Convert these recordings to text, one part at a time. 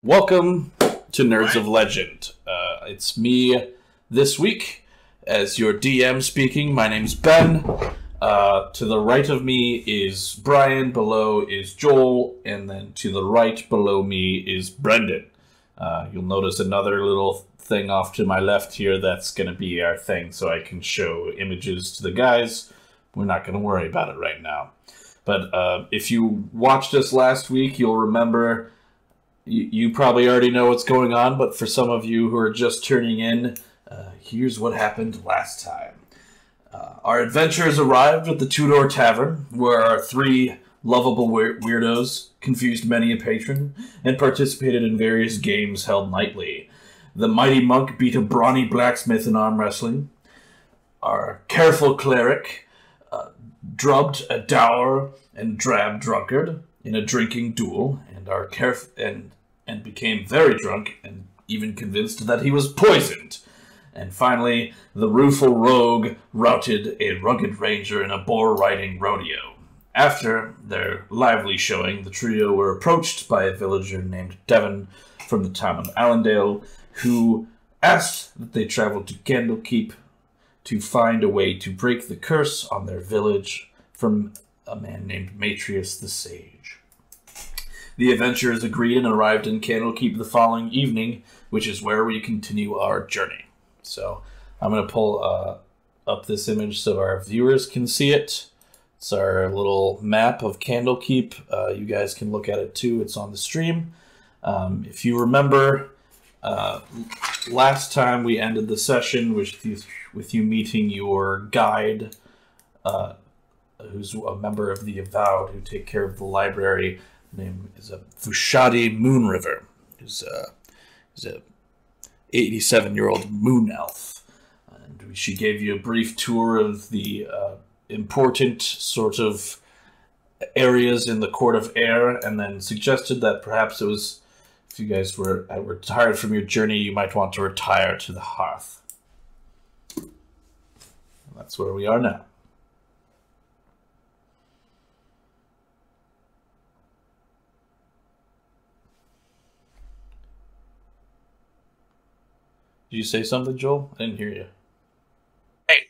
Welcome to Nerds of Legend. It's me this week as your DM speaking. My name's Ben. To the right of me is Brian, below is Joel, and then to the right below me is Brendan. You'll notice another little thing off to my left here. That's going to be our thing so I can show images to the guys. We're not going to worry about it right now. But if you watched us last week, you'll remember... You probably already know what's going on, but for some of you who are just tuning in, here's what happened last time. Our adventurers arrived at the Two-Door Tavern, where our three lovable weirdos confused many a patron and participated in various games held nightly. The mighty monk beat a brawny blacksmith in arm wrestling. Our careful cleric drubbed a dour and drab drunkard in a drinking duel, and became very drunk and even convinced that he was poisoned. And finally, the rueful rogue routed a rugged ranger in a boar-riding rodeo. After their lively showing, the trio were approached by a villager named Devon from the town of Allendale, who asked that they travel to Candlekeep to find a way to break the curse on their village from a man named Matreous the Sage. The adventurers agreed and arrived in Candlekeep the following evening, which is where we continue our journey. So I'm going to pull up this image so our viewers can see it. It's our little map of Candlekeep. You guys can look at it too. It's on the stream. If you remember, last time we ended the session with you meeting your guide, who's a member of the Avowed, who take care of the library. Name is a Vushadi Moonriver. He's a 87-year-old moon elf. And she gave you a brief tour of the important sort of areas in the Court of Air, and then suggested that perhaps it was, if you guys were tired from your journey, you might want to retire to the Hearth. And that's where we are now. Did you say something, Joel? I didn't hear you. Hey.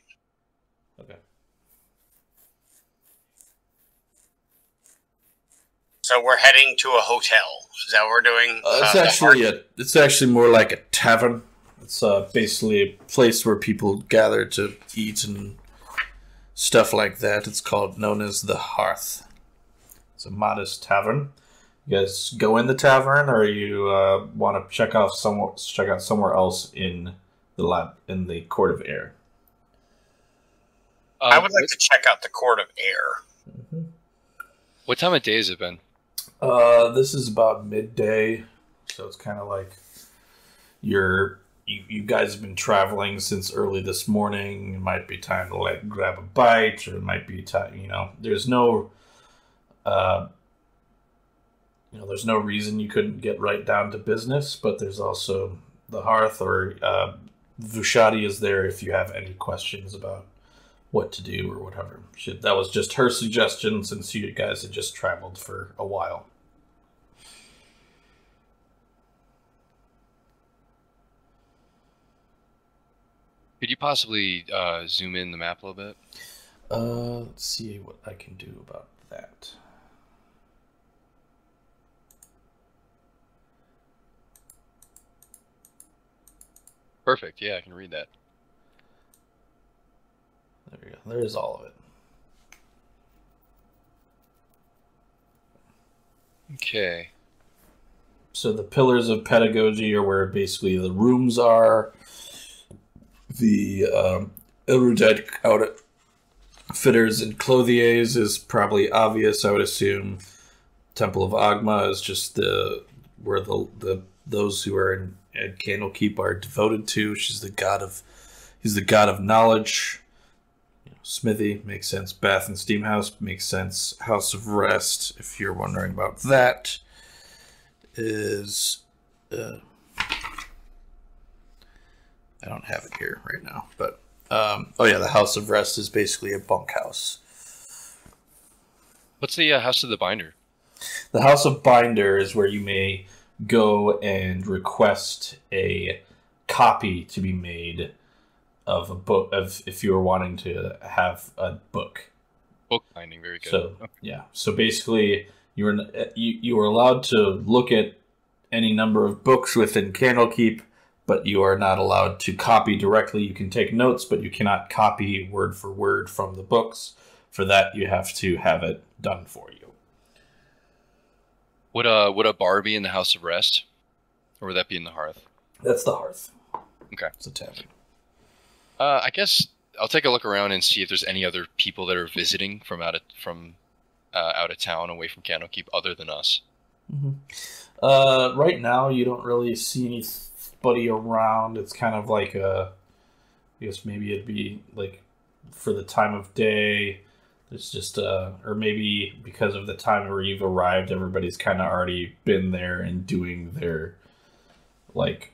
Okay. So we're heading to a hotel. Is that what we're doing? It's actually more like a tavern. It's basically a place where people gather to eat and stuff like that. It's known as the Hearth. It's a modest tavern. You guys go in the tavern, or you want to check out somewhere else in the Court of Air? I would like to check out the Court of Air. Mm-hmm. What time of day has it been? This is about midday, so it's kind of like you guys have been traveling since early this morning. It might be time to like grab a bite, or it might be time. There's no. There's no reason you couldn't get right down to business, but there's also the Hearth, or Vushadi is there if you have any questions about what to do or whatever. That was just her suggestion since you guys had just traveled for a while. Could you possibly zoom in the map a little bit? Let's see what I can do about that. Perfect. Yeah, I can read that. There we go. There's all of it. Okay. So the pillars of pedagogy are where basically the rooms are. The erudite outfitters and clothiers is probably obvious, I would assume. Temple of Agma is just where those who are at Candlekeep are devoted to. He's the god of knowledge. Smithy makes sense. Bath and Steam House makes sense. House of Rest, if you're wondering about that, is I don't have it here right now, but the House of Rest is basically a bunkhouse. What's the House of the Binder? The House of Binder is where you may go and request a copy to be made of a book, of if you were wanting to have a book. Bookbinding, very good. So yeah, so basically you were allowed to look at any number of books within Candlekeep, but you are not allowed to copy directly. You can take notes, but you cannot copy word for word from the books. For that, you have to have it done for you. Would a bar be in the House of Rest, or would that be in the Hearth? That's the Hearth. Okay, it's a tavern. I guess I'll take a look around and see if there's any other people that are visiting from out of town, away from Candlekeep, other than us. Mm-hmm. Right now, you don't really see anybody around. It's kind of like I guess maybe it'd be like for the time of day. It's just or maybe because of the time where you've arrived, everybody's kind of already been there and doing their like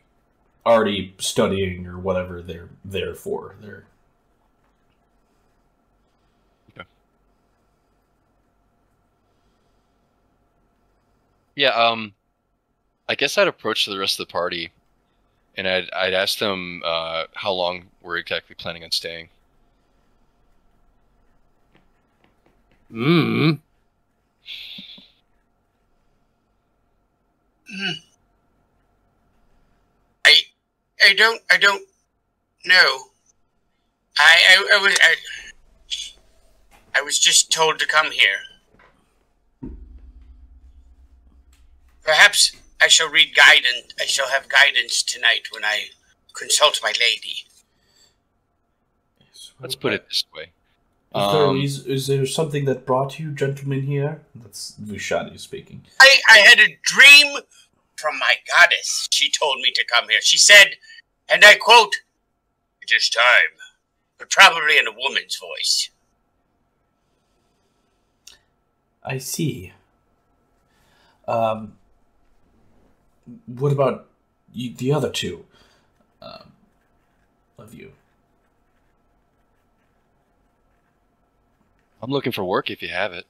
already studying or whatever they're there for. Okay. Yeah, I guess I'd approach the rest of the party, and I'd ask them how long we're exactly planning on staying. I don't know. I was just told to come here. Perhaps I shall read guidance. I shall have guidance tonight when I consult my lady. Let's put it this way. Is there something that brought you gentlemen here? That's Vushani speaking. I had a dream from my goddess. She told me to come here. She said, and I quote, "It is time," but probably in a woman's voice. I see. What about the other two of you? I'm looking for work if you have it.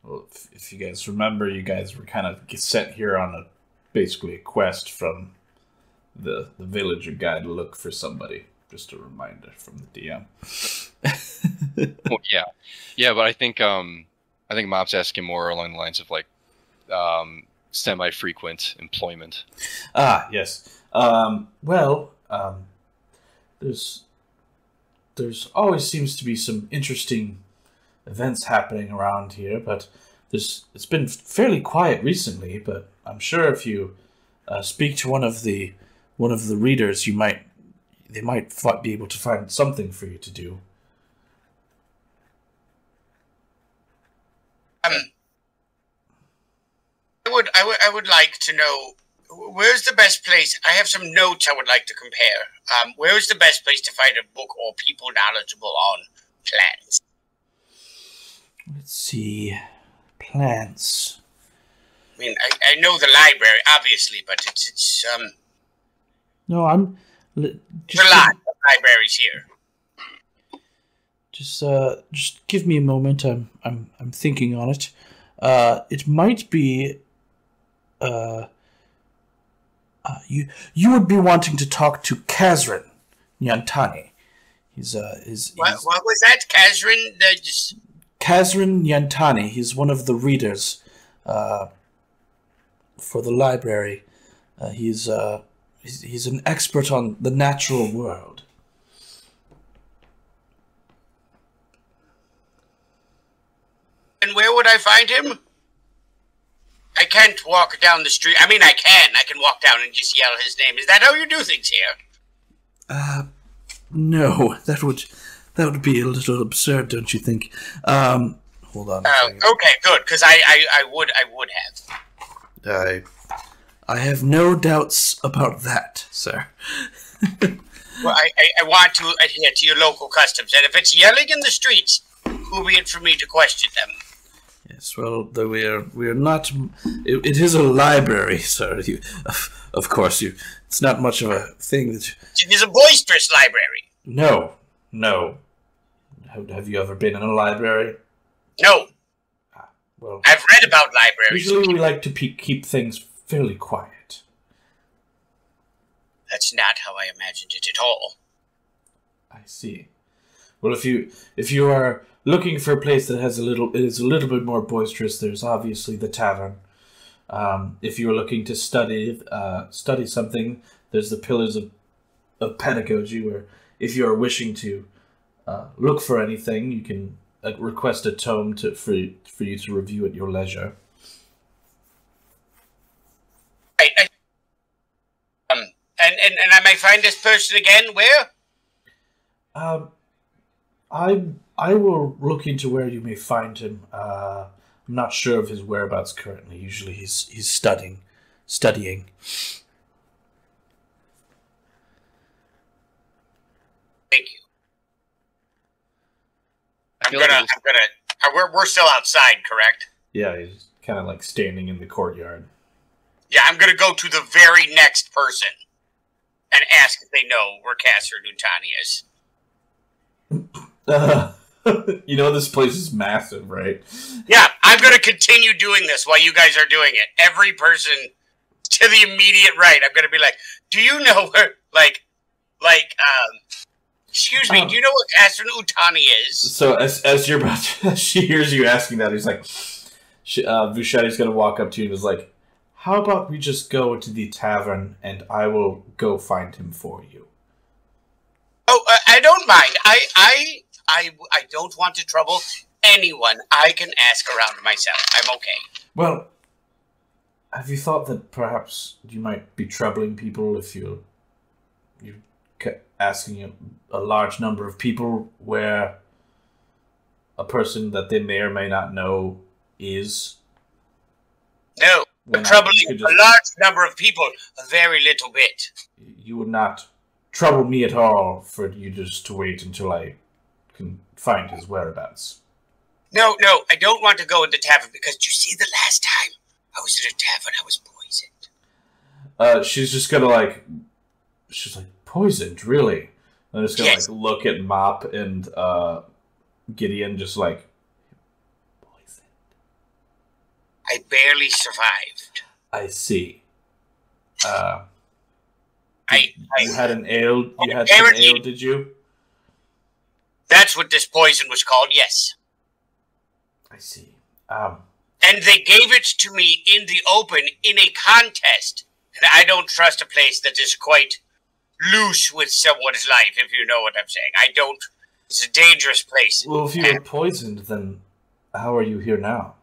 Well, if you guys remember, you guys were kind of sent here on basically a quest from the villager guy to look for somebody. Just a reminder from the DM. Well, yeah, but I think Mob's asking more along the lines of like semi-frequent employment. Ah, yes. There's always seems to be some interesting events happening around here, but it's been fairly quiet recently. But I'm sure if you speak to one of the readers, they might be able to find something for you to do. I would like to know, where's the best place? I have some notes I would like to compare. Where is the best place to find a book or people knowledgeable on plants? Let's see. Plants. I mean, I know the library, obviously, but it's No, I'm... There's a lot of libraries here. Just give me a moment. I'm thinking on it. It might be... you would be wanting to talk to Kazrin Nyantani. What was that, Kazrin? Kazrin Nyantani. He's one of the readers for the library. He's an expert on the natural world. And where would I find him? I can't walk down the street. I mean, I can walk down and just yell his name. Is that how you do things here? No, that would be a little absurd, don't you think? Hold on. Okay, good, because I would have. I have no doubts about that, sir. Well, I want to adhere to your local customs, and if it's yelling in the streets, who be it for me to question them? Yes, well, though we're not. It is a library, sir. Of course, it's not much of a thing that. It is a boisterous library. No. Have you ever been in a library? No. Well, I've read about libraries. Usually, we like to keep things fairly quiet. That's not how I imagined it at all. I see. Well, if you are looking for a place that is a little bit more boisterous, there's obviously the tavern. If you are looking to study something, there's the Pillars of Pedagogy, where if you are wishing to look for anything, you can request a tome for you to review at your leisure. Right. And I may find this person again. Where? I will look into where you may find him. I'm not sure of his whereabouts currently. Usually he's studying. Thank you. We're still outside, correct? Yeah, he's kind of like standing in the courtyard. Yeah, I'm gonna go to the very next person and ask if they know where Caster Nuntani is. You know this place is massive, right? Yeah, I'm gonna continue doing this while you guys are doing it. Every person to the immediate right, I'm gonna be like, "Do you know where?" Excuse me, do you know what Caster Nuntani is? So as you're about to, she hears you asking that, he's like, Vuchetti's gonna walk up to you and is like, "How about we just go to the tavern and I will go find him for you?" Oh, I don't mind. I don't want to trouble anyone. I can ask around myself. I'm okay. Well, have you thought that perhaps you might be troubling people if you kept asking a large number of people where a person that they may or may not know is? No, troubling a large number of people, a very little bit. You would not trouble me at all for you just to wait until I can find his whereabouts. No, I don't want to go in the tavern because you see, the last time I was in a tavern, I was poisoned. She's just gonna she's like, poisoned, really? I'm just gonna look at Mop and Gideon, just like, poisoned. I barely survived. I see. You had an ale. You had some ale, did you? That's what this poison was called. Yes. I see. And they gave it to me in the open in a contest. And I don't trust a place that is quite loose with someone's life, if you know what I'm saying. I don't. It's a dangerous place. Well, if you were poisoned, then how are you here now?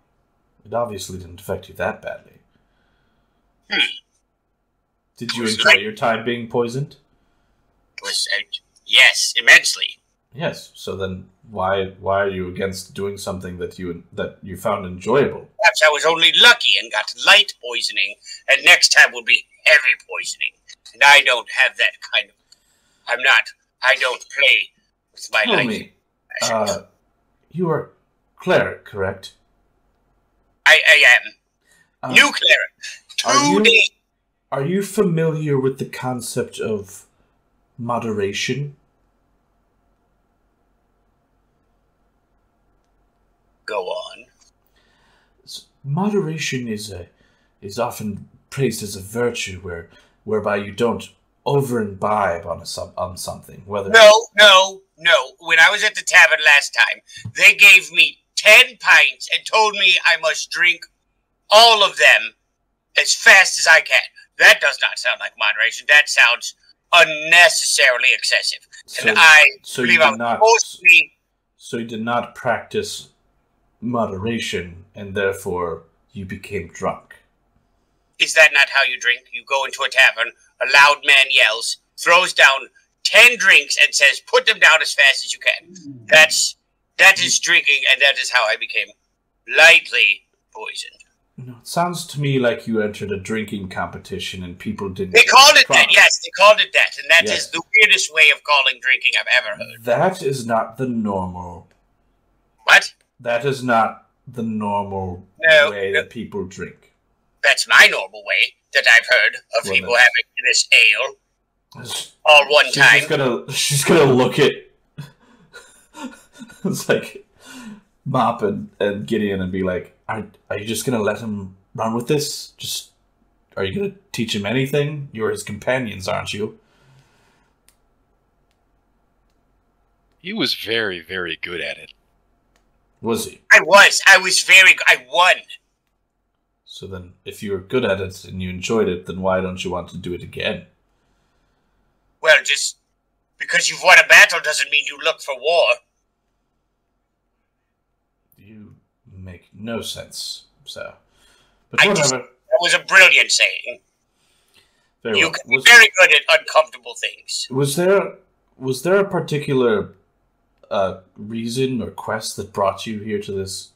It obviously didn't affect you that badly. Did you enjoy your time being poisoned? Yes, immensely. Yes. So then, why are you against doing something that you found enjoyable? Perhaps I was only lucky and got light poisoning, and next time will be heavy poisoning. And I don't have that kind of. I don't play with my life. Tell me, you are cleric, correct? I am. New cleric. 2 days. Are you familiar with the concept of moderation? Go on. Moderation is often praised as a virtue whereby you don't over imbibe on something. Whether No. When I was at the tavern last time, they gave me 10 pints and told me I must drink all of them as fast as I can. That does not sound like moderation. That sounds unnecessarily excessive. And I believe I'm supposed to be... So you did not practice moderation, and therefore you became drunk. Is that not how you drink? You go into a tavern, a loud man yells, throws down 10 drinks, and says, put them down as fast as you can. That is drinking, and that is how I became lightly poisoned. No, it sounds to me like you entered a drinking competition and people didn't... They called it that, yes, they called it that. And that is the weirdest way of calling drinking I've ever heard. That is not the normal... What? That is not the normal way that people drink. That's my normal way that I've heard of people having this ale all one time. She's gonna look at... It's like Mop and Gideon and be like, Are you just gonna let him run with this? Are you going to teach him anything? You're his companions, aren't you? He was very, very good at it. Was he? I was very good. I won. So then, if you were good at it and you enjoyed it, then why don't you want to do it again? Well, just because you've won a battle doesn't mean you look for war. You make no sense, so. But whatever. That was a brilliant saying. Very You well. can be very good at uncomfortable things. Was there a particular reason or quest that brought you here to this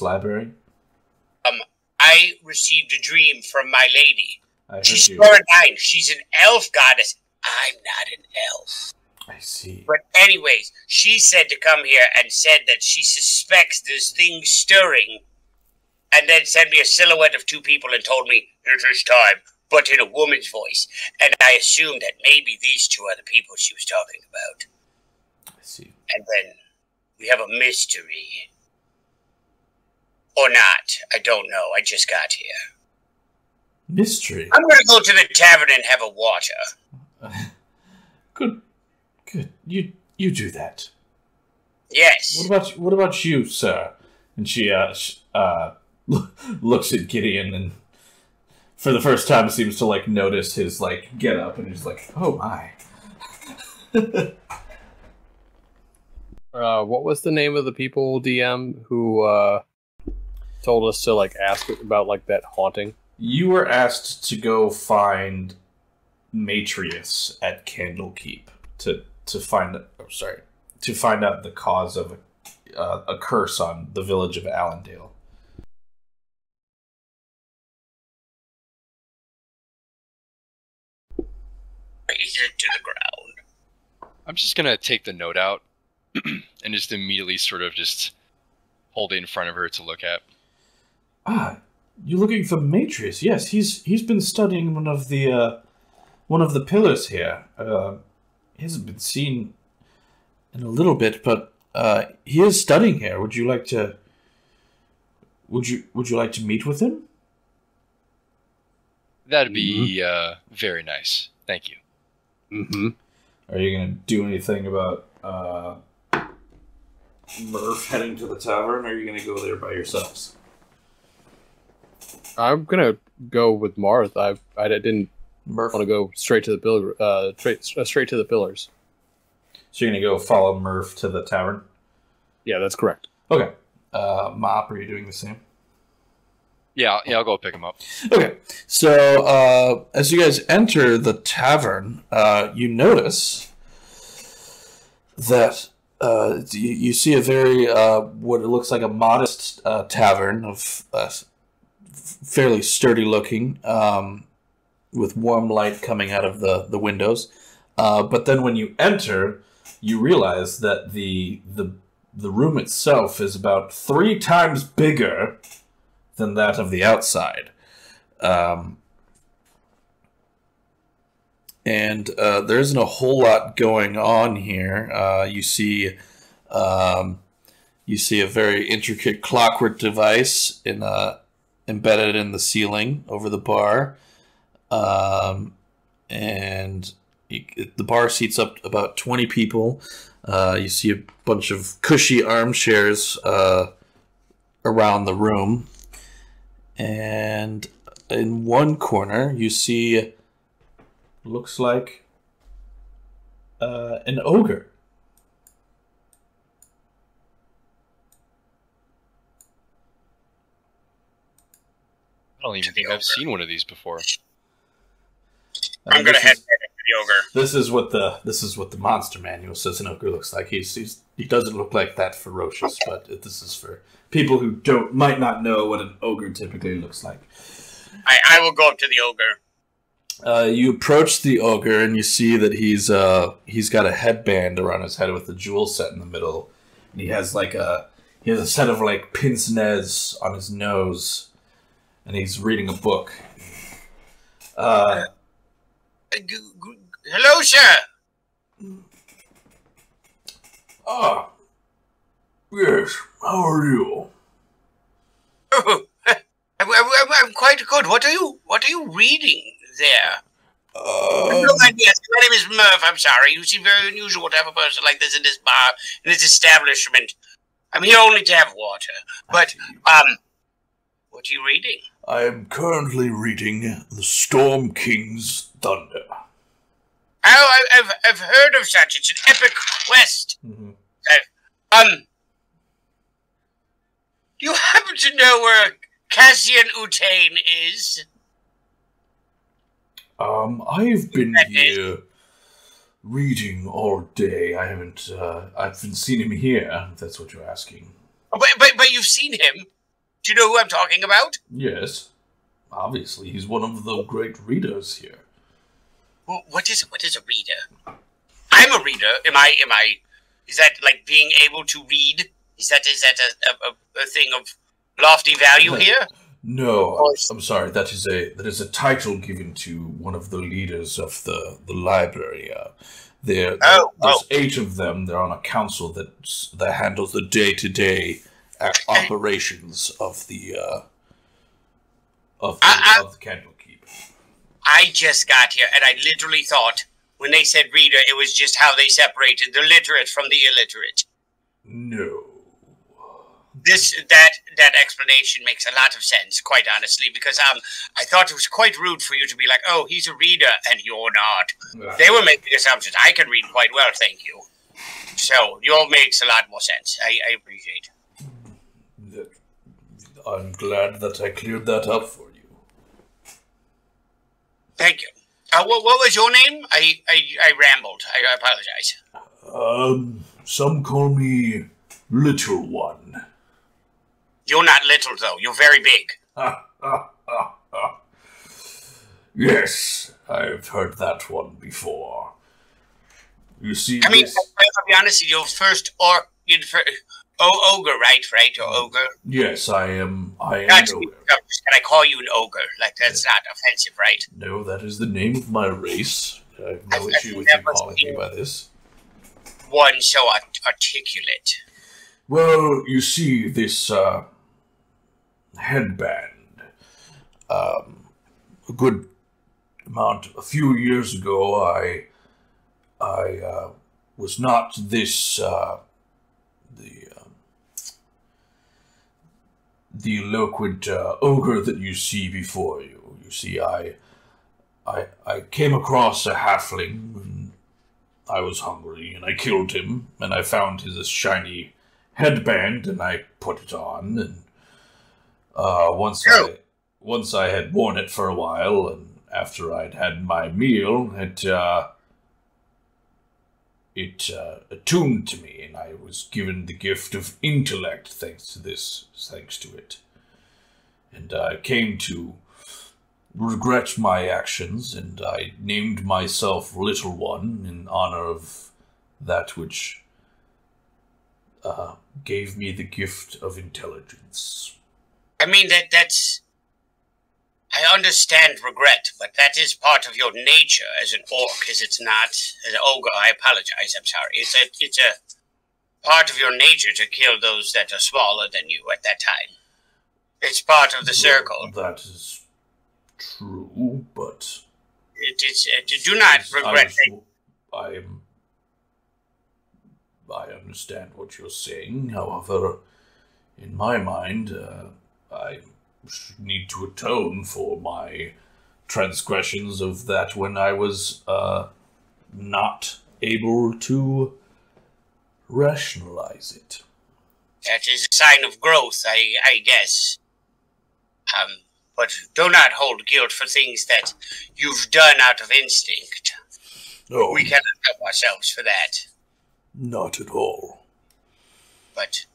library? I received a dream from my lady. She's you. 9. She's an elf goddess. I'm not an elf. I see. But anyways, she said to come here and said that she suspects there's things stirring, and then sent me a silhouette of 2 people and told me, it is time, but in a woman's voice. And I assumed that maybe these 2 are the people she was talking about. I see. And then we have a mystery. Or not. I don't know. I just got here. Mystery? I'm going to go to the tavern and have a water. Good. You do that. Yes. What about you, sir? And she looks at Gideon and for the first time seems to like notice his like get up and he's like, oh my. What was the name of the people, DM, who told us to like ask about like that haunting? You were asked to go find Matreous at Candlekeep to find out the cause of a curse on the village of Allendale. Raise it to the ground. I'm just gonna take the note out and just immediately sort of just hold it in front of her to look at. Ah, you looking for Matreous? Yes, he's been studying one of the pillars here. He hasn't been seen in a little bit, but he is studying here. Would you like to meet with him? That'd be very nice. Thank you. Mm-hmm. Are you going to do anything about Murph heading to the tavern, or are you going to go there by yourselves? I'm gonna go with Marth. I didn't Murph. want to go straight to the straight to the pillars. So you're going to go follow Murph to the tavern? Yeah, that's correct. Okay. Mop, are you doing the same? Yeah, I'll go pick him up. Okay, so as you guys enter the tavern, you notice that you see a very, what it looks like a modest tavern of fairly sturdy looking, with warm light coming out of the windows. But then when you enter, you realize that the room itself is about 3 times bigger than that of the outside. And there isn't a whole lot going on here. You see a very intricate clockwork device embedded in the ceiling over the bar. And the bar seats up about 20 people. You see a bunch of cushy armchairs around the room. And in one corner, you see, looks like an ogre. I don't even think I've seen one of these before. I'm gonna head to the ogre. This is what the monster manual says an ogre looks like. He doesn't look like that ferocious, but this is for people who might not know what an ogre typically looks like. I will go up to the ogre. You approach the ogre and you see that he's got a headband around his head with a jewel set in the middle, and he has a set of like pince nez on his nose, and he's reading a book. Hello, sir. Yes. How are you? Oh, I'm quite good. What are you reading there? No idea. My name is Murph. I'm sorry. You seem very unusual to have a person like this in this bar, in this establishment. I'm here only to have water. But, what are you reading? I am currently reading The Storm King's Thunder. Oh, I've heard of such. It's an epic quest. Mm-hmm. Do you happen to know where Cassian Utane is? I've been here reading all day. I haven't seen him here, if that's what you're asking. But you've seen him. Do you know who I'm talking about? Yes. Obviously, he's one of the great readers here. Well, what is a reader? I'm a reader. Am I? Is that like being able to read? Is that a thing of lofty value here? No, I'm sorry. That is a title given to one of the leaders of the library. There's 8 of them. They're on a council that handles the day-to-day operations of the Candlekeep. I just got here, and I literally thought when they said reader, it was just how they separated the literate from the illiterate. No. That explanation makes a lot of sense, quite honestly, because I thought it was quite rude for you to be like, oh, he's a reader, and you're not. They were making assumptions. I can read quite well, thank you. So, yours makes a lot more sense. I appreciate it. I'm glad that I cleared that up for you. Thank you. What was your name? I rambled. I apologize. Some call me Little One. You're not little, though. You're very big. Yes, I've heard that one before. You see, I'll be honest, you're first ogre, right? Or ogre? Yes, I am an Can ogre. I call you an ogre? Like, that's not offensive, right? No, that is the name of my race. I have no issue with you calling me by this. One so articulate. Well, you see, this headband, a few years ago, I was not this, the eloquent ogre that you see before you. You see, I came across a halfling, and I was hungry, and I killed him, and I found his shiny headband, and I put it on, and once I had worn it for a while, and after I'd had my meal, it attuned to me, and I was given the gift of intellect thanks to it. And I came to regret my actions, and I named myself Little One in honor of that which gave me the gift of intelligence. I mean, that's... I understand regret, but that is part of your nature as an orc, is it not? As an ogre, I apologize, I'm sorry. It's a part of your nature to kill those that are smaller than you at that time. It's part of the circle. That is true, but... do not regret it. I understand what you're saying. However, in my mind, I need to atone for my transgressions of that when I was not able to rationalize it. That is a sign of growth, I guess. But do not hold guilt for things that you've done out of instinct. No. We cannot help ourselves for that. Not at all. But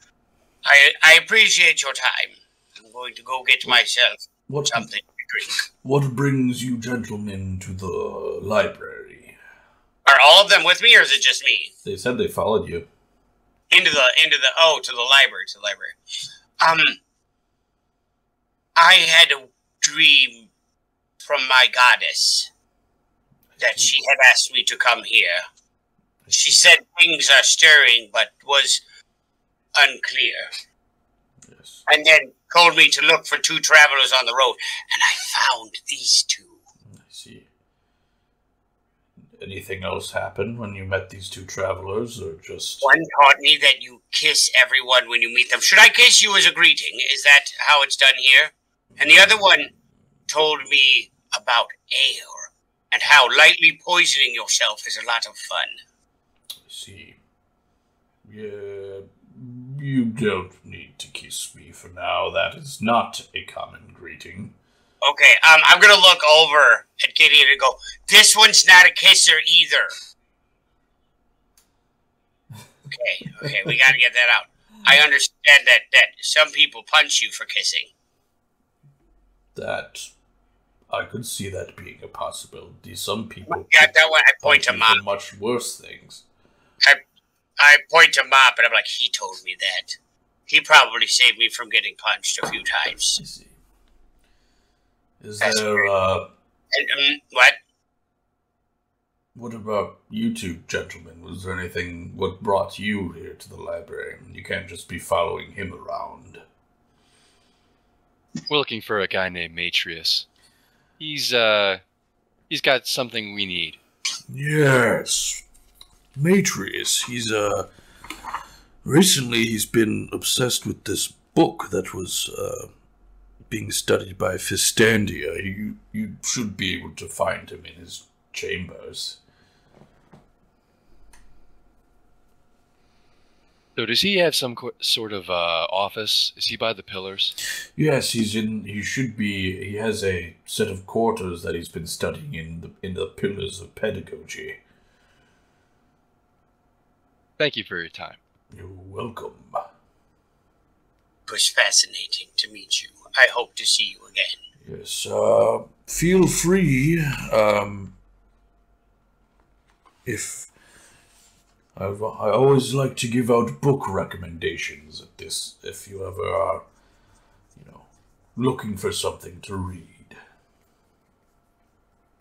I appreciate your time. I'm going to go get myself something to drink. What brings you gentlemen to the library? Are all of them with me, or is it just me? They said they followed you. To the library. I had a dream from my goddess that she had asked me to come here. She said things are stirring, but was unclear. Yes. And then told me to look for 2 travelers on the road, and I found these 2. I see. Anything else happen when you met these 2 travelers, or just... One taught me that you kiss everyone when you meet them. Should I kiss you as a greeting? Is that how it's done here? And the other one told me about ale, and how lightly poisoning yourself is a lot of fun. I see. Yeah, you don't need to kiss me for now. That is not a common greeting. Okay, I'm gonna look over at Gideon and go, this one's not a kisser either. Okay, we gotta get that out. I understand that some people punch you for kissing. That... I could see that being a possibility. Some people... Yeah, that one I point to Mop. Much worse things. I point to Mop, and I'm like, he told me that. He probably saved me from getting punched a few times. I see. Is there, what? What about you 2 gentlemen? Was there anything... What brought you here to the library? You can't just be following him around. We're looking for a guy named Matreous. He's got something we need. Yes. Matreous. He's, recently he's been obsessed with this book that was, being studied by Fistandia. You should be able to find him in his chambers. So does he have some sort of office? Is he by the pillars? Yes, he should be. He has a set of quarters that he's been studying in the pillars of pedagogy. Thank you for your time. You're welcome. It was fascinating to meet you. I hope to see you again. Yes, feel free, if... I always like to give out book recommendations at this, if you ever are, looking for something to read.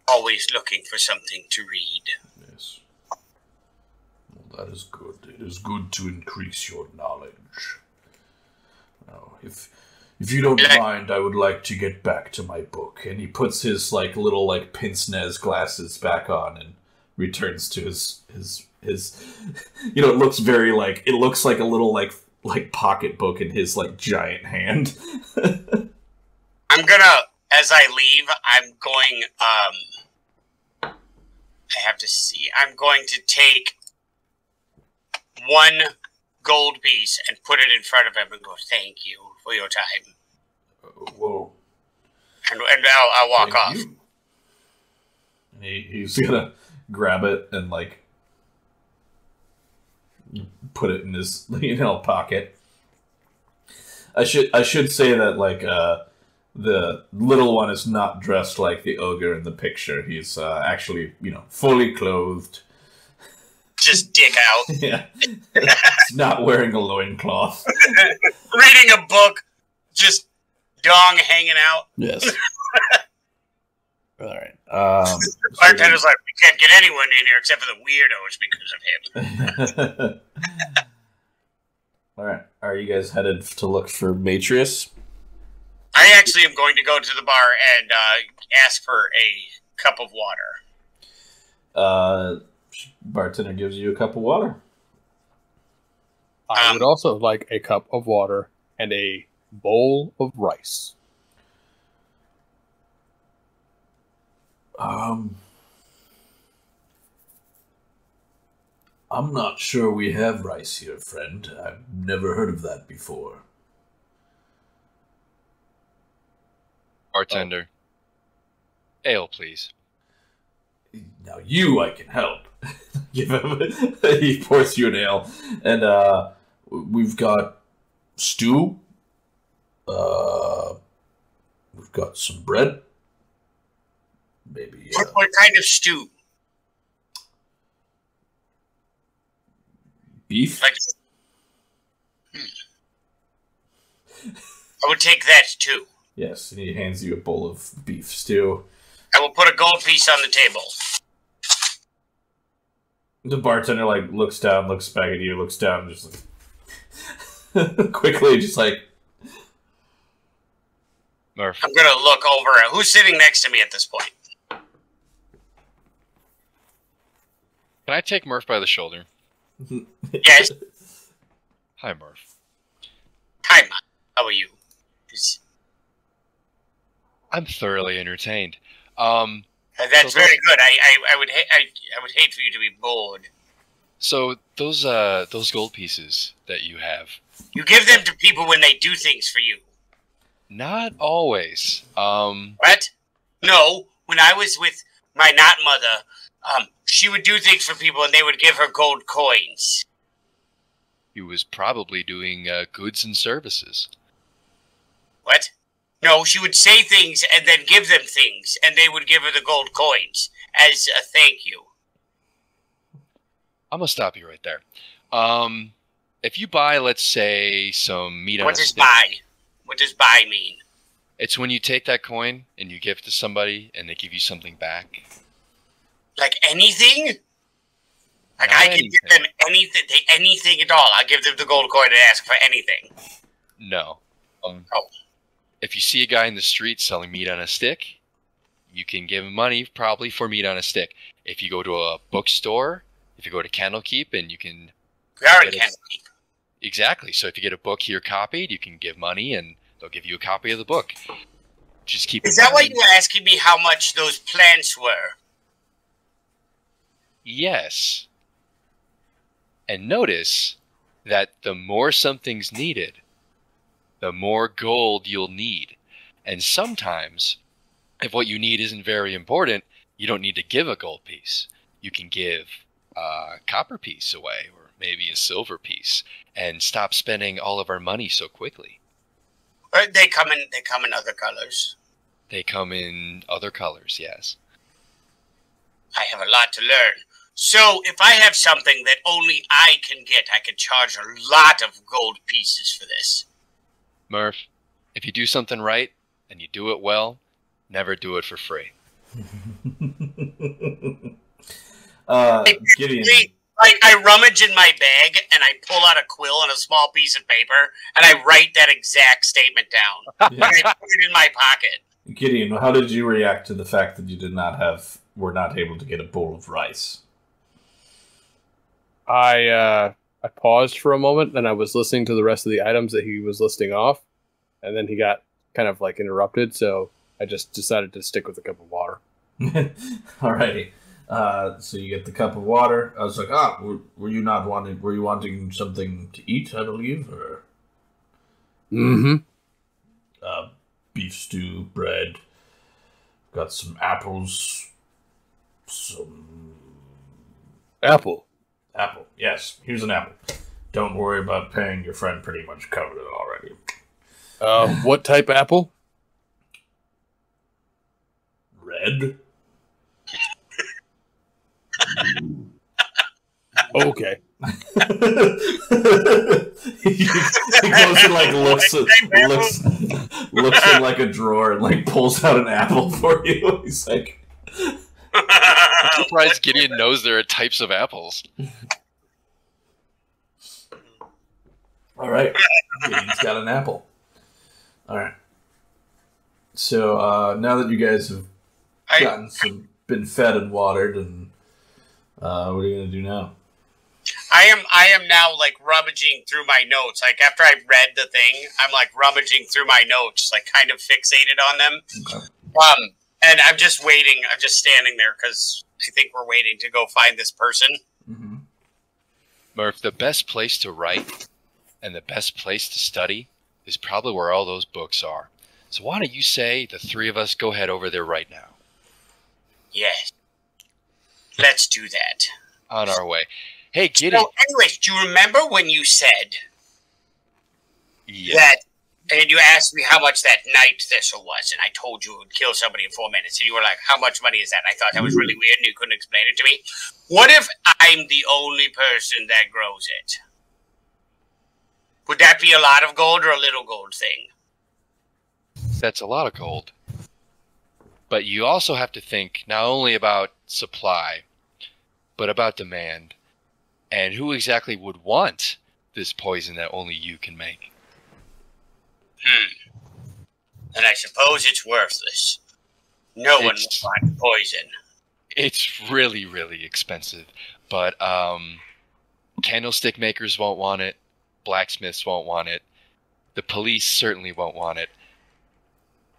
Always looking for something to read. Yes. Well, that is good. It is good to increase your knowledge. Now, if you don't mind, I would like to get back to my book. And he puts his, little, pince-nez glasses back on and returns to his it looks very it looks like a little pocket book in his giant hand. I'm gonna, as I leave, I'm going to take 1 gold piece and put it in front of him and go, thank you for your time. Whoa. And I'll walk off. You. And he's gonna grab it and put it in his pocket. I should say that the little one is not dressed like the ogre in the picture. He's actually fully clothed. Just dick out. Yeah. He's not wearing a loincloth. Reading a book, just dong hanging out. Yes. All right. Bartender's like, we can't get anyone in here except for the weirdos because of him. All right. Are you guys headed to look for Matreous? I actually am going to go to the bar and ask for a cup of water. Bartender gives you a cup of water. I would also like a cup of water and a bowl of rice. I'm not sure we have rice here, friend. I've never heard of that before. Bartender. Ale, please. Now I can help. Give him. He pours you an ale, and we've got stew. We've got some bread. Maybe. What kind of stew? Beef. I would take that too. Yes, and he hands you a bowl of beef stew. I will put a gold piece on the table. The bartender looks down, looks back at you, looks down, and just quickly, just Murph. I'm gonna look over at who's sitting next to me at this point. Can I take Murph by the shoulder? Yes. Hi, Murph. Hi, Ma. How are you? I'm thoroughly entertained. That's So very good. I would hate for you to be bored. So those gold pieces that you have, You give them to people when they do things for you. not always. What? No. When I was with my not mother, she would do things for people and they would give her gold coins. He was probably doing goods and services. What? No, she would say things and then give them things, and they would give her the gold coins as a thank you. I'm gonna stop you right there. If you buy, let's say, some meat on What a does stick, buy? What does buy mean? it's when you take that coin and you give it to somebody and they give you something back. Like anything? Like Not I can give them anything. anything at all. I'll give them the gold coin and ask for anything. No. Oh. If you see a guy in the street selling meat on a stick, you can give him money probably for meat on a stick. If you go to a bookstore, if you go to Candlekeep and you can... We are in get Candlekeep. Exactly. So if you get a book here copied, you can give money and they'll give you a copy of the book. Just keep Is in that why mind- you were asking me how much those plants were? Yes. And notice that the more something's needed, the more gold you'll need. And sometimes, if what you need isn't very important, you don't need to give a gold piece. You can give a copper piece away, or maybe a silver piece, and stop spending all of our money so quickly. They come in other colors. They come in other colors, yes. I have a lot to learn. So if I have something that only I can get, I can charge a lot of gold pieces for this. Murph, if you do something right and you do it well, never do it for free. Gideon. Like I rummage in my bag and I pull out a quill and a small piece of paper and I write that exact statement down. And I put it in my pocket. Gideon, how did you react to the fact that you were not able to get a bowl of rice? I paused for a moment, and I was listening to the rest of the items that he was listing off, and then he got kind of like interrupted, so I just decided to stick with a cup of water. Alrighty. So you get the cup of water. I was like, were you wanting something to eat, I believe? Or Mm-hmm. beef stew, bread, got some apples, Apple. Apple, yes. Here's an apple. Don't worry about paying. Your friend pretty much covered it already. What type apple? Red? Okay. he goes and like looks in like a drawer and like pulls out an apple for you. He's like, I'm surprised Gideon knows there are types of apples. all right, he's got an apple. All right. So now that you guys have been fed and watered, and what are you gonna do now? I am now like rummaging through my notes. Like after I read the thing, I'm like rummaging through my notes, like kind of fixated on them. Okay. And I'm just waiting. I'm just standing there because I think we're waiting to go find this person. Mm-hmm. Murph, the best place to write and the best place to study is probably where all those books are. So why don't you say the three of us go head over there right now? Yes. Let's do that. On our way. Hey, Gideon. So, anyways, do you remember when you said Yeah. that, and you asked me how much that night thistle was, and I told you it would kill somebody in 4 minutes, and you were like, how much money is that? And I thought that was really weird, and you couldn't explain it to me. What if I'm the only person that grows it? Would that be a lot of gold or a little gold thing? That's a lot of gold. But you also have to think not only about supply, but about demand. And who exactly would want this poison that only you can make? then I suppose it's worthless. No one will find poison. It's really, really expensive. But candlestick makers won't want it. Blacksmiths won't want it. The police certainly won't want it.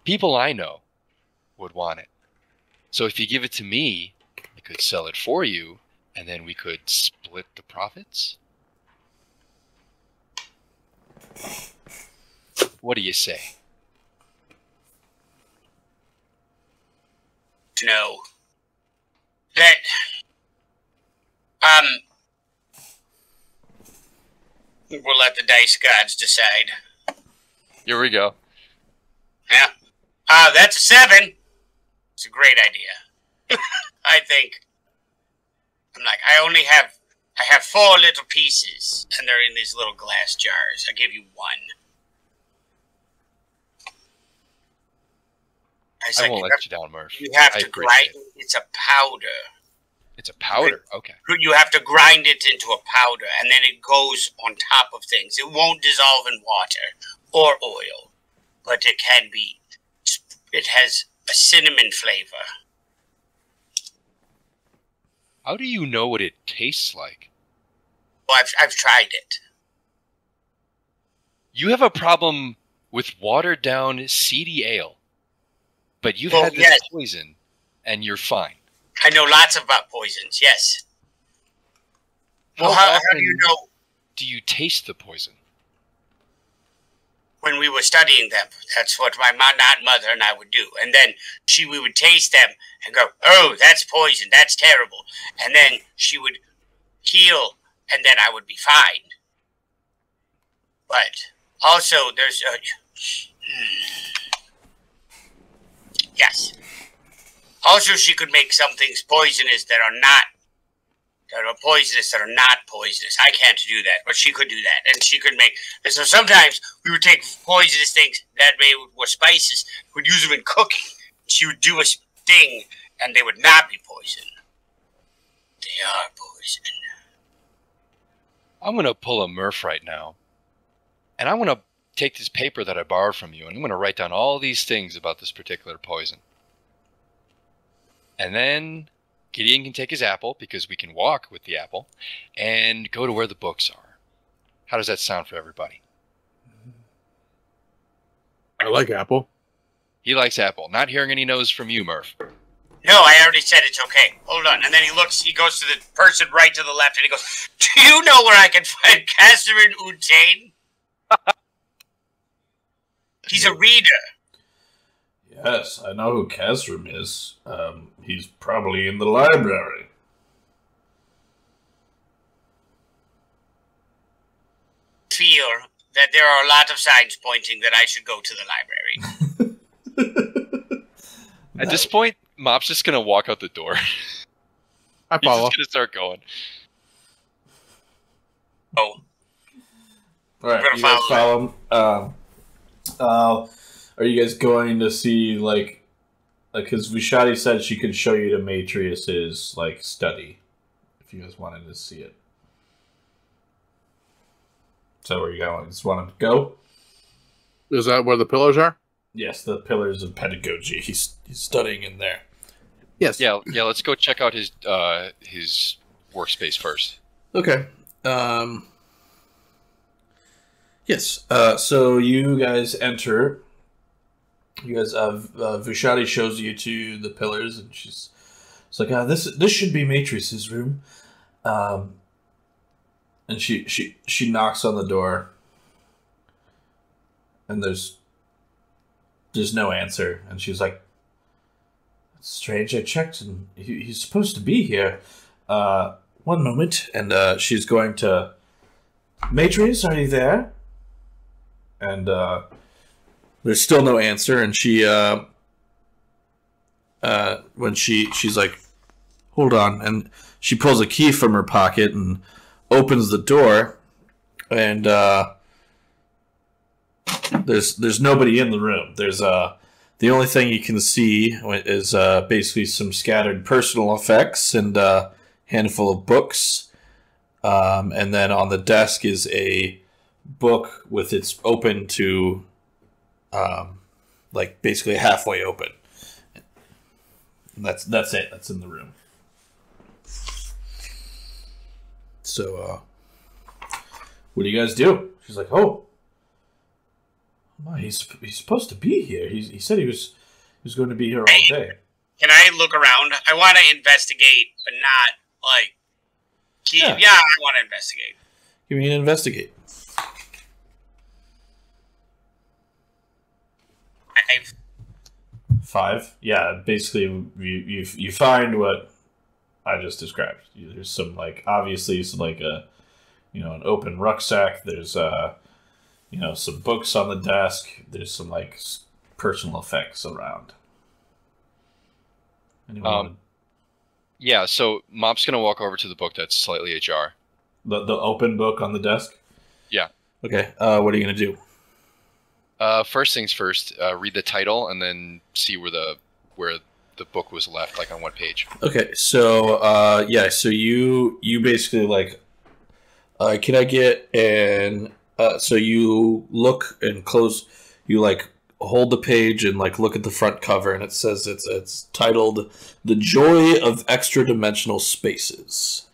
People I know would want it. So if you give it to me, I could sell it for you, and then we could split the profits. What do you say? No. That... We'll let the dice gods decide. Here we go. Yeah. That's a 7. It's a great idea. I think. I have 4 little pieces, and they're in these little glass jars. I give you 1. I won't let you down, Murph. You have to grind it. It's a powder. It's a powder? Okay. You have to grind it into a powder, and then it goes on top of things. It won't dissolve in water or oil, but it can be. It has a cinnamon flavor. How do you know what it tastes like? Well, I've tried it. You have a problem with watered-down, seedy ale, but you've had this poison, and you're fine. I know lots about poisons, yes. Well, how do you know? Do you taste the poison? When we were studying them, that's what my mother and I would do. And then we would taste them and go, oh, that's poison, that's terrible. And then she would heal, and then I would be fine. But also, there's yes. Also, she could make some things poisonous that are poisonous that are not poisonous. I can't do that, but she could do that. And she could make... And so sometimes we would take poisonous things that were spices, we'd use them in cooking. She would do a sting, and they would not be poison. They are poison. I'm going to pull a Murph right now, and I'm going to take this paper that I borrowed from you, and I'm going to write down all these things about this particular poison. And then Gideon can take his apple, because we can walk with the apple, and go to where the books are. How does that sound for everybody? I like apple. He likes apple. Not hearing any no's from you, Murph. No, I already said it's okay. Hold on. And then he goes to the person right to the left, and he goes, do you know where I can find Catherine Untain? He's a reader. Yes, I know who Kazrim is. He's probably in the library. Feel that there are a lot of signs pointing that I should go to the library. At this point, Mop's just going to walk out the door. I follow. He's just going to start going. Oh. Alright, you guys follow him. Are you guys going to see, because Vishati said she could show you to Matreous' study, if you guys wanted to see it. So where you going? Just want to go? Is that where the pillars are? Yes, the pillars of pedagogy. He's studying in there. Yes. Yeah. Let's go check out his workspace first. Okay. Yes. So you guys enter. You guys, Vishati shows you to the pillars, and she's like, this should be Matreous' room. And she knocks on the door, and there's no answer. And she's like, "That's strange. I checked, and he's supposed to be here. One moment." And she's going to, Matreous, are you there? And there's still no answer. And she, when she's like, "Hold on," and she pulls a key from her pocket and opens the door, and there's nobody in the room. There's the only thing you can see is basically some scattered personal effects and a handful of books, and then on the desk is a book with its open to like basically halfway open. And that's it. That's in the room. So, what do you guys do? She's like, oh, he's supposed to be here. He said he was going to be here all day. Can I look around? I want to investigate, but not like. Yeah, I want to investigate. Give me an investigate. 5. Yeah, basically you find what I just described. There's some like obviously some like a an open rucksack. There's some books on the desk. There's some like personal effects around. Anyone? Yeah. So Mop's gonna walk over to the book that's slightly ajar. The open book on the desk. Yeah. Okay. What are you gonna do? First things first. Read the title and then see where the book was left, like on what page. Okay. So So you basically like. Can I get an? So you look and close. You like hold the page and like look at the front cover, and it says it's titled "The Joy of Extra Dimensional Spaces."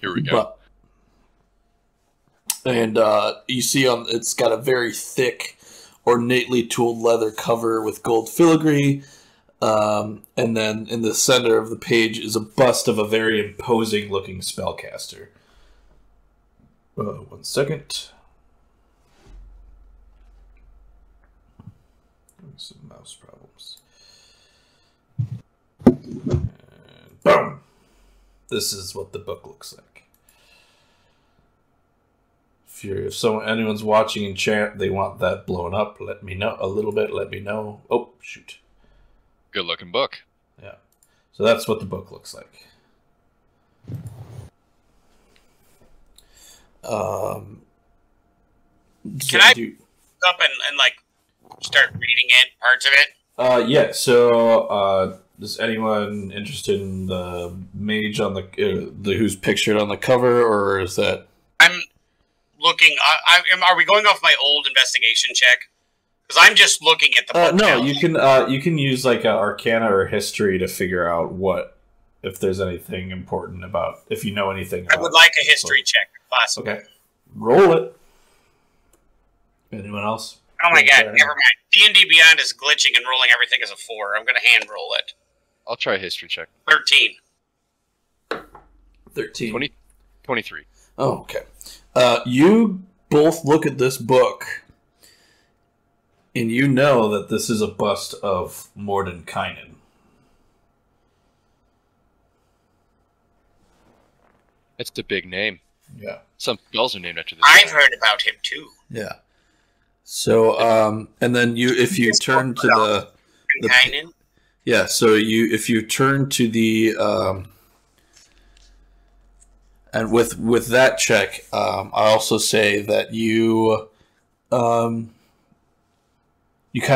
Here we go. And you see it's got a very thick, ornately tooled leather cover with gold filigree. And then in the center of the page is a bust of a very imposing looking spellcaster. 1 second. Some mouse problems. And boom! This is what the book looks like. If anyone's watching in chat, they want that blown up, let me know a little bit. Let me know. Oh, shoot. Good looking book. Yeah. So that's what the book looks like. Can I up and like start reading it, parts of it? Yeah. So, is anyone interested in the mage on the who's pictured on the cover, or is that? I'm looking. Are we going off my old investigation check? Because I'm just looking at the book. No, you can use like an Arcana or History to figure out if there's anything important about if you know anything. I would like a History check, if possible. Okay, roll it. Anyone else? Oh my god, never mind. D&D Beyond is glitching and rolling everything as a 4. I'm going to hand roll it. I'll try a History check. 13. 23. Oh, okay. You both look at this book, and you know that this is a bust of Mordenkainen. It's a big name. Yeah. Some spells are named after this I've guy. heard about him too. Yeah. So, and then if you turn to the yeah, so if you turn to the and with that check, I also say that you kind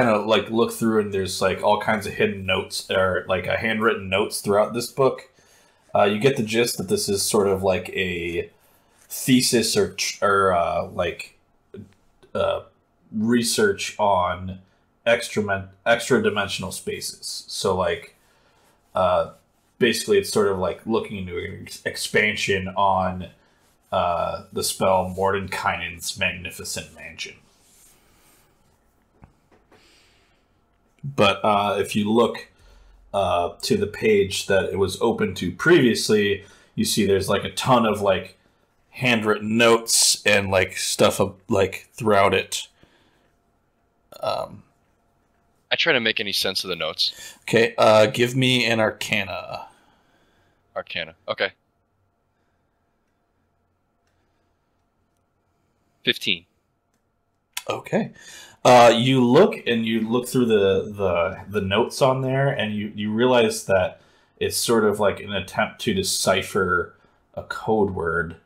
of like look through and there's like all kinds of hidden notes or like handwritten notes throughout this book. You get the gist that this is sort of like a thesis or research on extra dimensional spaces. So like basically it's sort of like looking into an expansion on the spell Mordenkainen's Magnificent Mansion. But if you look to the page that it was open to previously, you see there's like a ton of like handwritten notes and like stuff like throughout it. I try to make any sense of the notes. Okay, give me an Arcana. Arcana. Okay. 15. Okay. You look through the notes on there, and you realize that it's sort of like an attempt to decipher a code word,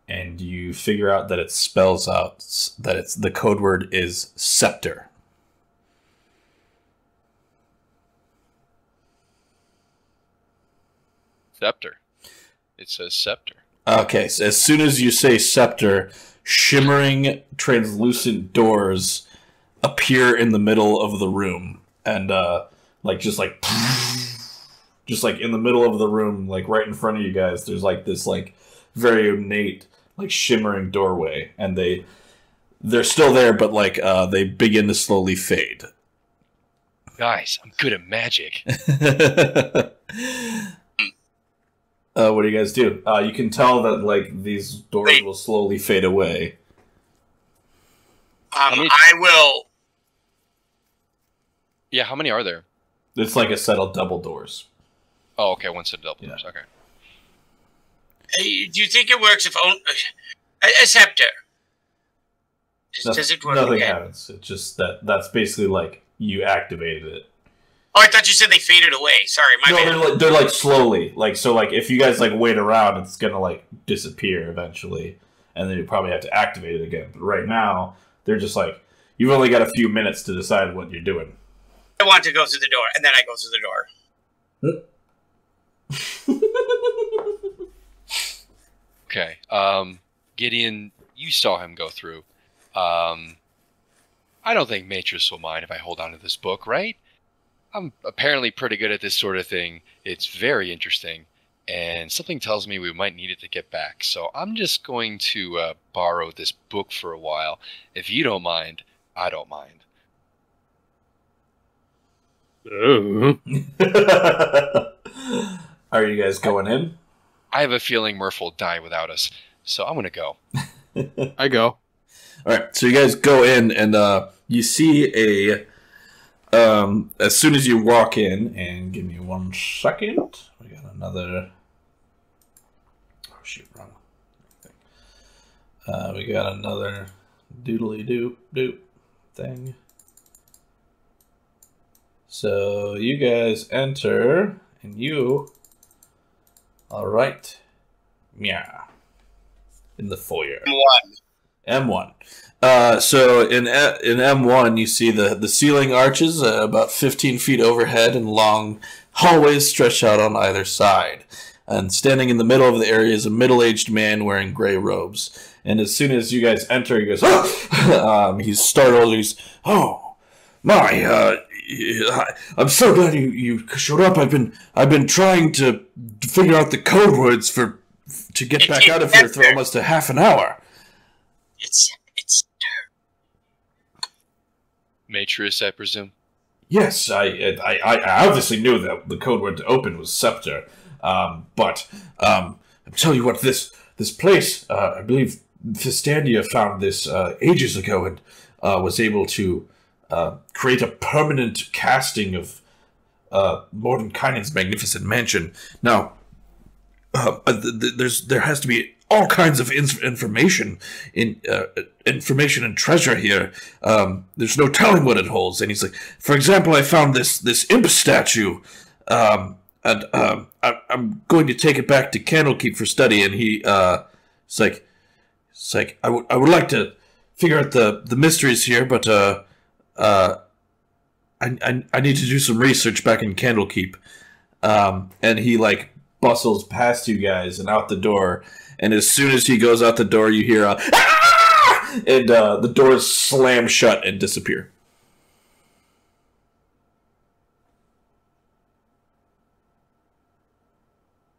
and you figure out that it spells out that the code word is scepter. Scepter. It says scepter. Okay, so as soon as you say scepter, shimmering, translucent doors appear in the middle of the room, and just in the middle of the room, like right in front of you guys, there's like this like very ornate, like shimmering doorway, and they're still there, but like they begin to slowly fade. Guys, I'm good at magic. What do you guys do? You can tell that like these doors will slowly fade away. I will. Yeah, how many are there? It's like a set of double doors. Oh, okay, one set of double doors. Okay. Hey, do you think it works if a scepter? Does it work? Nothing again? happens. It's just that's basically like you activated it. Oh, I thought you said they faded away. Sorry, my bad. They're like slowly. Like so, like if you guys like wait around, it's gonna like disappear eventually, and then you probably have to activate it again. But right now, they're just like you've only got a few minutes to decide what you're doing. I want to go through the door, and then I go through the door. Okay. Gideon, you saw him go through. I don't think Matreous will mind if I hold on to this book, right? I'm apparently pretty good at this sort of thing. It's very interesting, and something tells me we might need it to get back. So I'm just going to borrow this book for a while. If you don't mind, I don't mind. Are you guys going in? I have a feeling Murph will die without us, so I'm going to go. I go. All right, so you guys go in, and you see as soon as you walk in, and give me 1 second. We got another. Oh shoot, wrong thing. We got another doodly doop thing. So you guys enter, and you. All right, yeah, in the foyer. M1. So in M1, you see the ceiling arches about 15 feet overhead, and long hallways stretch out on either side. And standing in the middle of the area is a middle-aged man wearing gray robes. And as soon as you guys enter, he goes, oh! He's startled. He's, oh my! I'm so glad you showed up. I've been trying to figure out the code words to get back out of here for almost a half an hour. It's Matreous, I presume? Yes, I obviously knew that the code word to open was scepter. But I'll tell you what, this place, I believe Fistandia found this ages ago and was able to create a permanent casting of Mordenkainen's magnificent mansion. Now, there has to be all kinds of information and treasure here. There's no telling what it holds. And he's like, for example, I found this imp statue, and I'm going to take it back to Candlekeep for study. And it's like I would like to figure out the mysteries here, but I need to do some research back in Candlekeep. And he like bustles past you guys and out the door. And as soon as he goes out the door, you hear a ah! And the doors slam shut and disappear.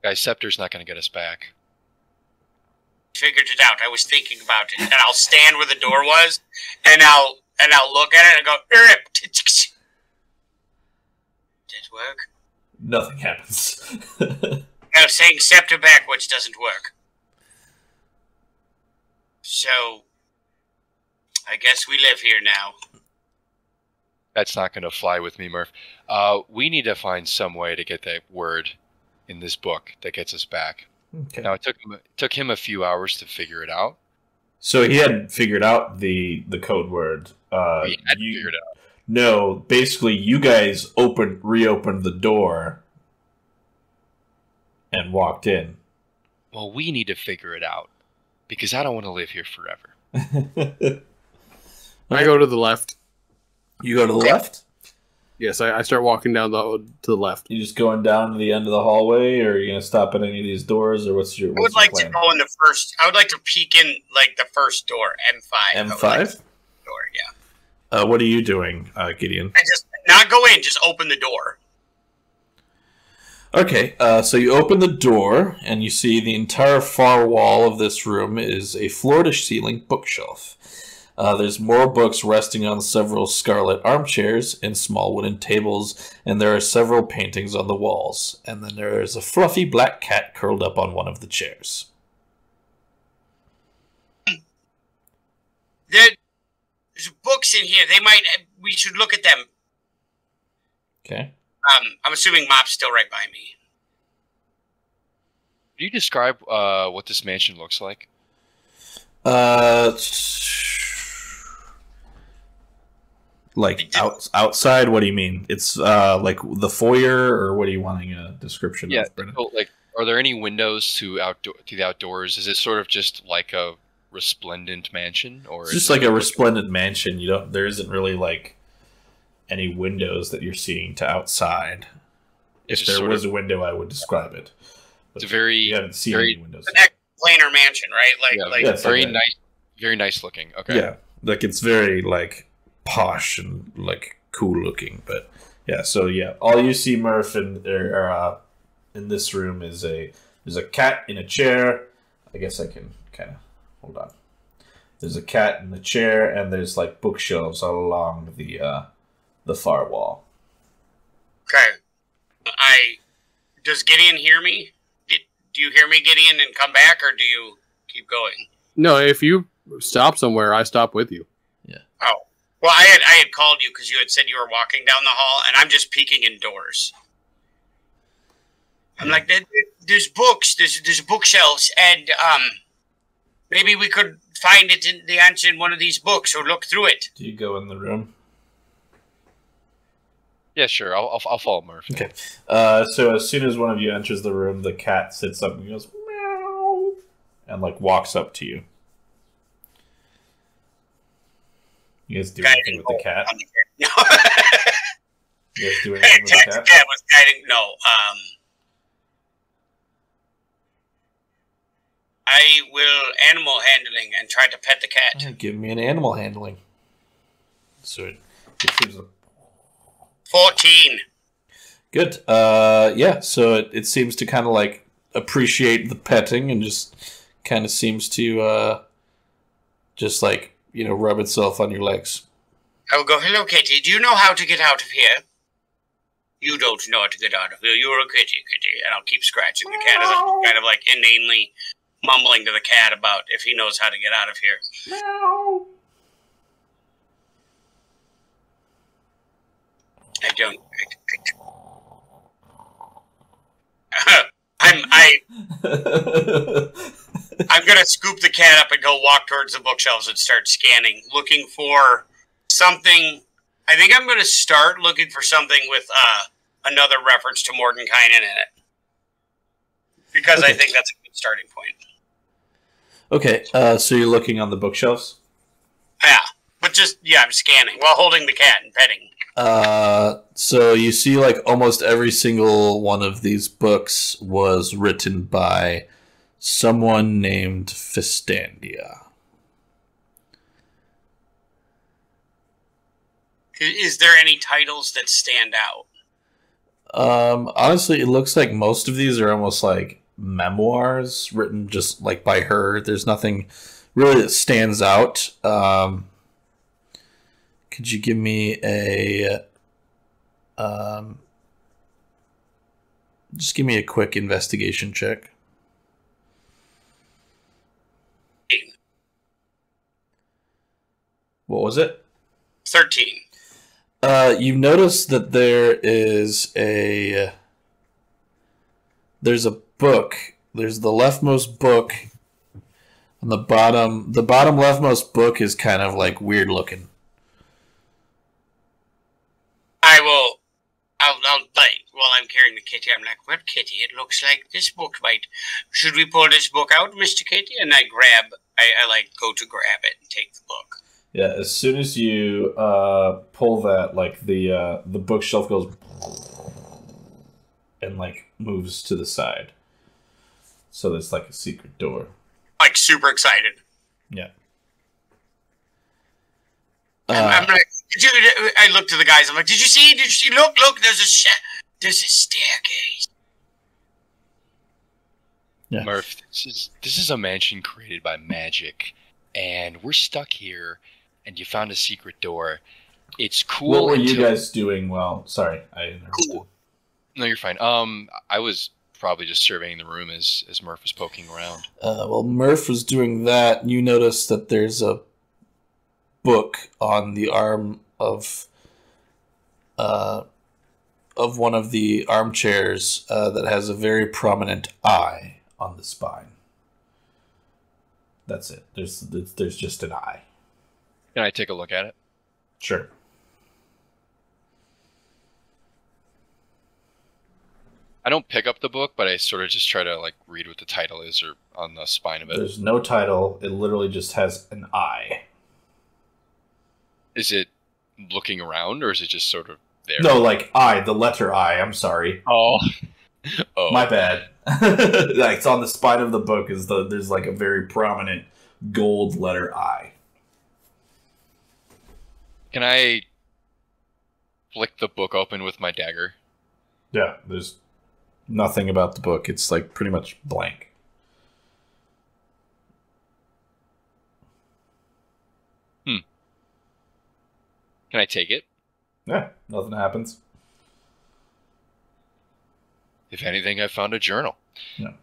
Guys, Scepter's not going to get us back. Figured it out. I was thinking about it, and I'll stand where the door was, and I'll look at it and go, "Erip." Did it work? Nothing happens. No, saying scepter backwards doesn't work. So, I guess we live here now. That's not going to fly with me, Murph. We need to find some way to get that word in this book that gets us back. Okay. Now, it took him a few hours to figure it out. So he had figured out the code word. He had figured it out. No, basically, you guys reopened the door and walked in. Well, we need to figure it out because I don't want to live here forever. I go to the left. You go to the left? Yes, I start walking down to the left. You just going down to the end of the hallway, or are you going to stop at any of these doors, or what's your plan? I would like to go in the first. I would like to peek in like the first door, M5. M5? Door, yeah. What are you doing, Gideon? I just not go in, just open the door. Okay, so you open the door, and you see the entire far wall of this room is a floor-to-ceiling bookshelf. There's more books resting on several scarlet armchairs and small wooden tables, and there are several paintings on the walls. And then there is a fluffy black cat curled up on one of the chairs. There's books in here. We should look at them. Okay. I'm assuming Mop's still right by me. Can you describe what this mansion looks like? Like outside? What do you mean? It's like the foyer, or what are you wanting a description of? So, like, are there any windows to the outdoors? Is it sort of just like a resplendent mansion, or it's just like a resplendent mansion? There isn't really like any windows that you're seeing to outside. If there was a window, I would describe it. But it's a you haven't seen any windows. The planar mansion, right? Very nice looking. Okay. Yeah, like it's very like posh and like cool looking. But yeah, so yeah, all you see, Murph, in this room is there's a cat in a chair. I guess I can kind of hold on. There's a cat in the chair, and there's like bookshelves along the far wall. Okay. Does Gideon hear me? Do you hear me, Gideon, and come back, or do you keep going? No, if you stop somewhere, I stop with you. Yeah. Oh. Well, I had called you because you had said you were walking down the hall, and I'm just peeking indoors. I'm like, there's books, there's bookshelves, and maybe we could find the answer in one of these books, or look through it. Do you go in the room? Yeah, sure. I'll follow Murph. Okay. So as soon as one of you enters the room, the cat sits up and goes meow, and like walks up to you. You guys do anything with the cat? No. You guys do anything with the cat? The cat was guiding. No. I will animal handling and try to pet the cat. Yeah, give me an animal handling. So it seems 14. good. Yeah. So it seems to kind of like appreciate the petting and just kind of seems to just like rub itself on your legs. I will go, hello, kitty. Do you know how to get out of here? You don't know how to get out of here. You're a kitty. And I'll keep scratching the cat as I'm kind of like inanely mumbling to the cat about if he knows how to get out of here. Meow. I don't. I'm gonna scoop the cat up and go walk towards the bookshelves and start scanning, looking for something. I think I'm gonna start looking for something with another reference to Mordenkainen in it, because I think that's a good starting point. Okay, so you're looking on the bookshelves? Yeah, but I'm scanning while holding the cat and petting. So you see like almost every single one of these books was written by someone named Fistandia. Is there any titles that stand out? Honestly, it looks like most of these are almost like memoirs written just like by her. There's nothing really that stands out. Could you give me just give me a quick investigation check? What was it? 13. You notice that there's a book. There's the leftmost book. On the bottom leftmost book is kind of like weird looking. I'll like, while I'm carrying the kitty, I'm like, well, kitty, it looks like this book might, should we pull this book out, Mr. Kitty? And I like go to grab it and take the book. Yeah, as soon as you pull that, like the bookshelf goes and like moves to the side. So there's like a secret door. Like super excited. Yeah. I'm like, I look to the guys. I'm like, did you see? Look, there's a staircase. Yeah. Murph, this is a mansion created by magic, and we're stuck here, and you found a secret door. It's cool. What were you guys doing? Well, sorry, I interrupted. Cool. No, you're fine. I was probably just surveying the room as Murph was poking around. Well, Murph was doing that, and you noticed that there's a book on the arm of one of the armchairs that has a very prominent eye on the spine. That's it. There's just an eye. Can I take a look at it? Sure. I don't pick up the book, but I sort of just try to like read what the title is or on the spine of it. There's no title. It literally just has an eye. Is it looking around, or is it just sort of there? No, like I, the letter I. I'm sorry. Oh. Oh. My bad. Like, it's on the spine of the book. There's like a very prominent gold letter I. Can I flick the book open with my dagger? Yeah, there's nothing about the book. It's like pretty much blank. Can I take it? Yeah, nothing happens. If anything, I found a journal. Yeah.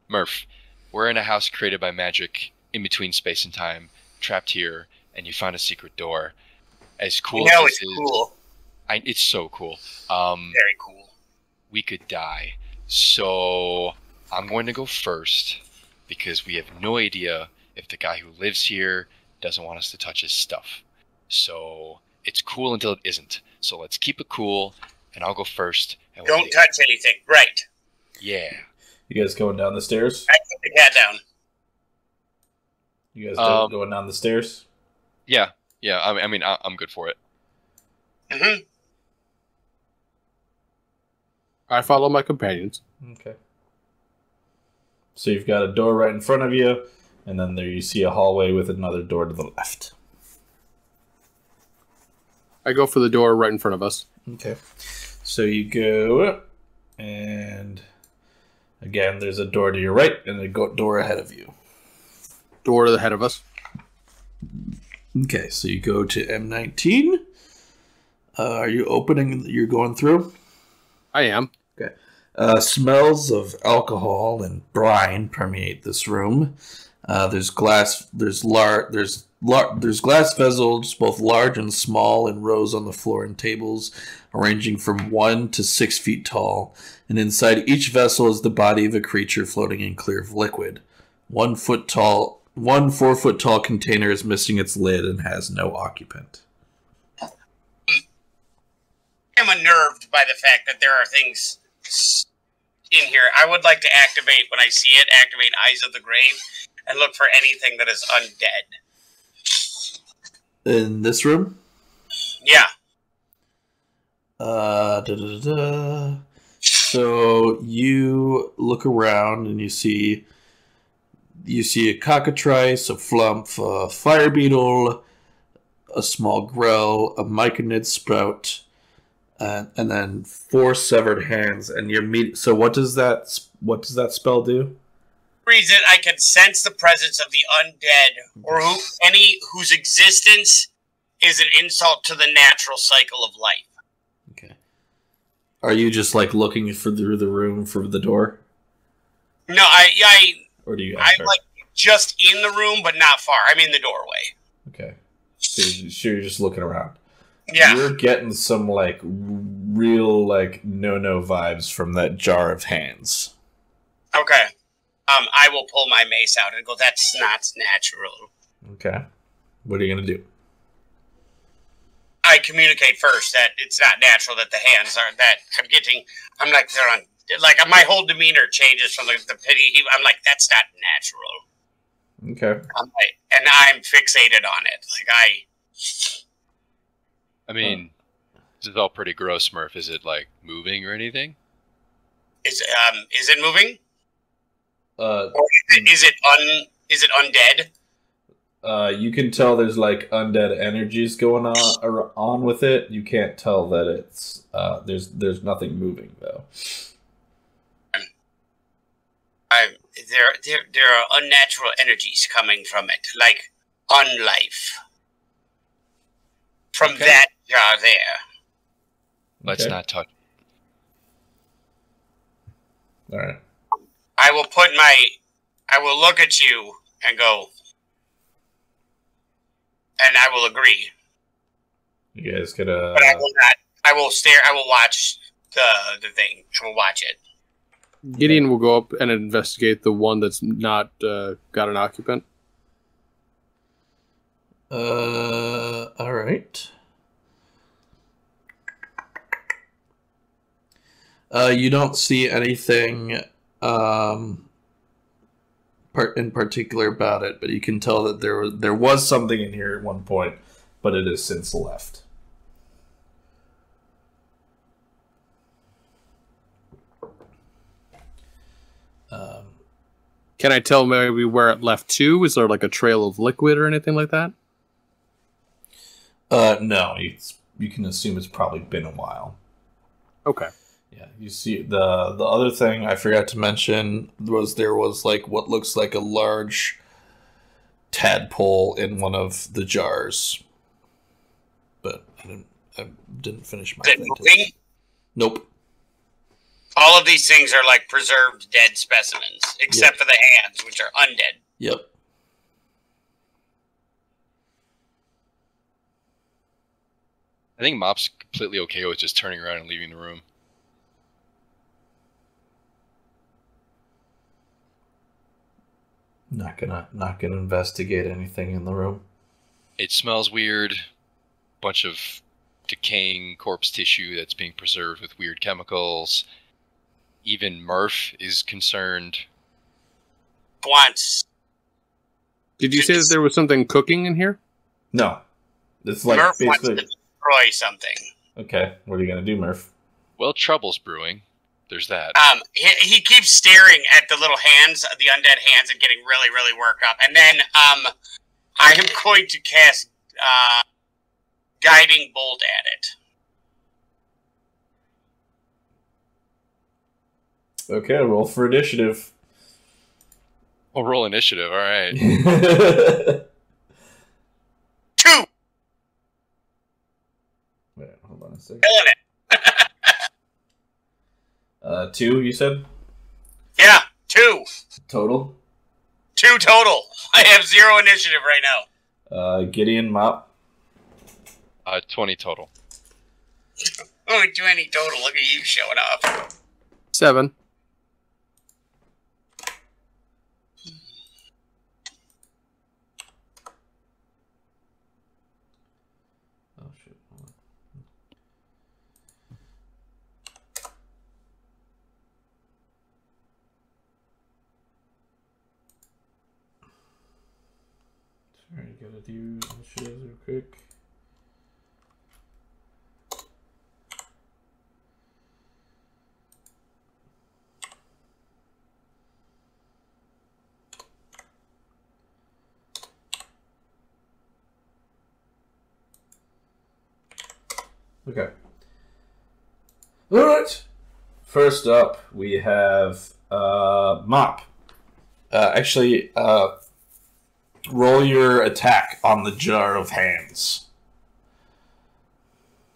Murph, we're in a house created by magic in between space and time, trapped here, and you found a secret door. As cool as it's this is, cool. It's so cool. Very cool. We could die. So I'm going to go first because we have no idea if the guy who lives here doesn't want us to touch his stuff. So it's cool until it isn't. So let's keep it cool, and I'll go first. And Don't touch anything. Right. Yeah. You guys going down the stairs? I put the cat down. You guys going down the stairs? Yeah. Yeah. I mean, I'm good for it. Mm-hmm. I follow my companions. Okay. So you've got a door right in front of you, and then there you see a hallway with another door to the left. I go for the door right in front of us. Okay. So you go, and again, there's a door to your right and a door ahead of you. Door to the head of us. Okay, so you go to M19. Are you opening? You're going through? I am. Okay. Smells of alcohol and brine permeate this room. There's glass. There's glass vessels, both large and small, in rows on the floor and tables, ranging from 1 to 6 feet tall. And inside each vessel is the body of a creature floating in clear liquid. 1 4 foot tall container is missing its lid and has no occupant. I'm unnerved by the fact that there are things in here. I would like to activate, when I see it, activate Eyes of the Grave and look for anything that is undead. In this room? Yeah. So you look around and you see a cockatrice, a flump, a fire beetle, a small grell, a myconid sprout, and then 4 severed hands. And so what does that spell do? Reads it, I can sense the presence of the undead, or whose existence is an insult to the natural cycle of life. Okay. Are you just like looking through the room for the door? No, or do you? I'm like just in the room, but not far. I'm in the doorway. Okay. So you're just looking around. Yeah. You're getting some like real like no vibes from that jar of hands. Okay. I will pull my mace out and go, that's not natural. Okay. What are you going to do? I communicate first that it's not natural that the hands are that I'm like, they're on, like my whole demeanor changes from the pity. I'm like, that's not natural. Okay. And I'm fixated on it. I mean, this is all pretty gross, Murph. Is it like moving or anything? Is it moving? Or is it undead? You can tell there's like undead energies going on with it. You can't tell that it's there's nothing moving though. There are unnatural energies coming from it, like unlife. From Okay. that jar there. Let's Okay. not touch. All right. I will look at you and go, and I will agree. You guys gotta. But I will not. I will stare. I will watch the thing. I will watch it. Gideon will go up and investigate the one that's not got an occupant. All right. You don't see anything in particular about it, but you can tell that there was something in here at one point, but it has since left. Can I tell maybe where it left to? Is there like a trail of liquid or anything like that? No, you can assume it's probably been a while. Okay. Yeah, you see the other thing I forgot to mention was there was like what looks like a large tadpole in one of the jars, but I didn't finish my Is it thing. moving? Nope. All of these things are like preserved dead specimens, except for the hands, which are undead. Yep. I think Mop's completely okay with just turning around and leaving the room. Not gonna investigate anything in the room. It smells weird. Bunch of decaying corpse tissue that's being preserved with weird chemicals. Even Murph is concerned. Once. Did you say that there was something cooking in here? No, it's like Murph wants to basically. destroy something. Okay, what are you gonna do, Murph? Well, trouble's brewing. There's that. He keeps staring at the little hands, the undead hands, and getting really, really worked up. And then, I am going to cast, Guiding Bolt at it. Okay, roll for initiative. We'll roll initiative, alright. 2! Wait, hold on a second. Killing it. 2, you said? Yeah, 2. Total? 2 total. I have 0 initiative right now. Gideon, Mop. 20 total. Only 20 total. Look at you showing up. 7. Oh, shit. Hold on. Sorry, gotta do initiatives real quick. Okay. Alright. First up, we have Mop. Roll your attack on the jar of hands.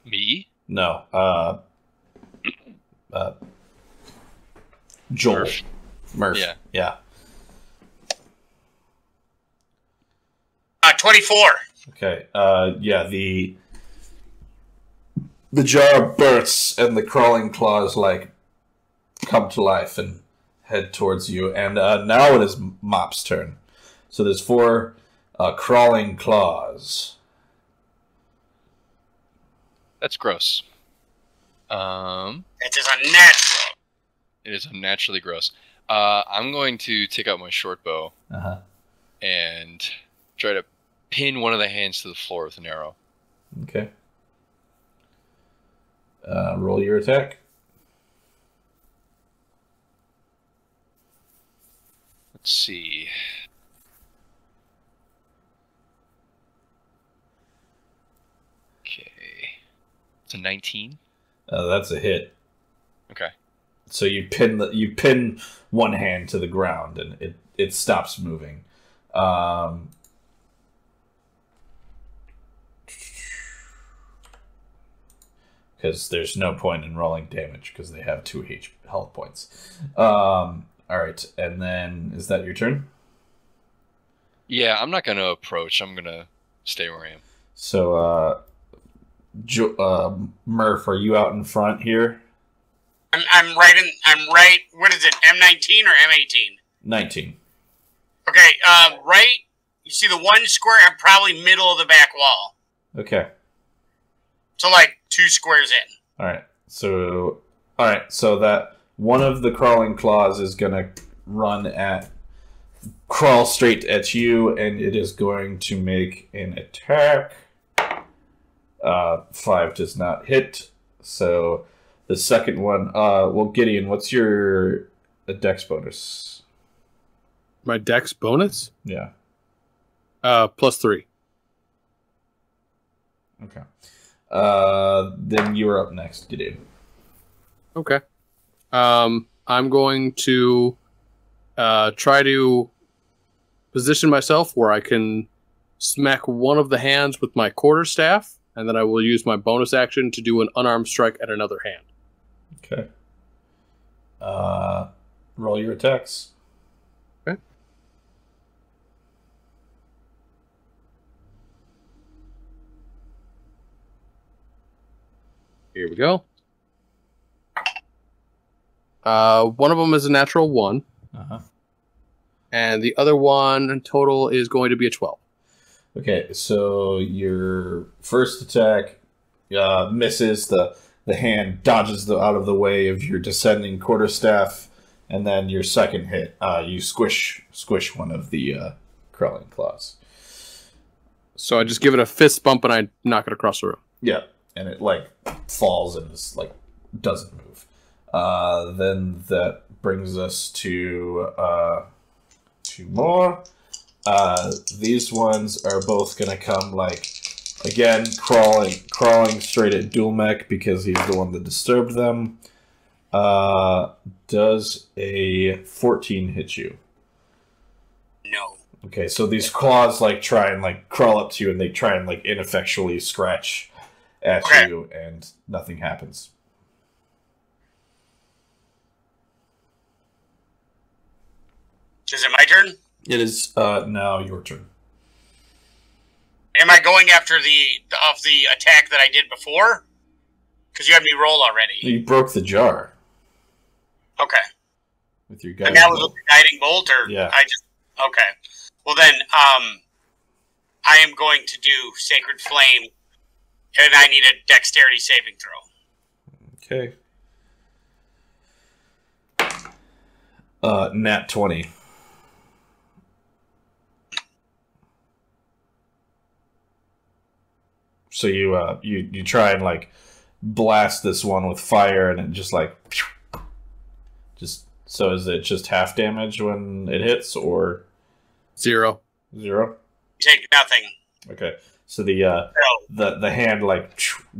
Me? No. Joel. Murph. Yeah. Yeah. 24. Okay. Yeah, the jar bursts and the crawling claws like come to life and head towards you. And now it is Mop's turn. So there's 4 crawling claws. That's gross. It is unnatural. It is unnaturally gross. I'm going to take out my short bow Uh-huh. and try to pin one of the hands to the floor with an arrow. Okay. Roll your attack. Let's see. It's a 19. That's a hit. Okay. So you pin one hand to the ground, and it stops moving. Because there's no point in rolling damage because they have 2 health points. All right, and then is that your turn? Yeah, I'm not going to approach. I'm going to stay where I am. So, Murph, are you out in front here? I'm right. What is it? M19 or M18? 19. Okay. Right. You see the one square? I'm probably middle of the back wall. Okay. So like 2 squares in. All right. So that one of the crawling claws is gonna crawl straight at you, and it is going to make an attack. 5 does not hit. So the second one, well, Gideon, what's your dex bonus? My dex bonus? Yeah. +3. Okay. Then you are up next, Gideon. Okay. I'm going to try to position myself where I can smack one of the hands with my quarterstaff, and then I will use my bonus action to do an unarmed strike at another hand. Okay. Roll your attacks. Okay. Here we go. One of them is a natural 1. Uh-huh. And the other one in total is going to be a 12. Okay, so your first attack misses. The hand dodges out of the way of your descending quarterstaff, and then your second hit, you squish one of the crawling claws. So I just give it a fist bump and I knock it across the room. Yeah, and it falls and is doesn't move. Then that brings us to 2 more. These ones are both gonna come again crawling straight at Dulmec because he's the one that disturbed them. Does a 14 hit you? No. Okay, so these claws try and crawl up to you, and they try and ineffectually scratch at you, and nothing happens. Is it my turn? It is now your turn. Am I going after the attack that I did before? Because you had me roll already. You broke the jar. Okay. With your guiding And that was bolt. with the guiding bolt, or Yeah. Okay. Well then, I am going to do Sacred Flame, and I need a Dexterity saving throw. Okay. Nat 20. So you try and blast this one with fire, and it just so is it just half damage when it hits, or 0? 0? Take nothing. Okay. So the hand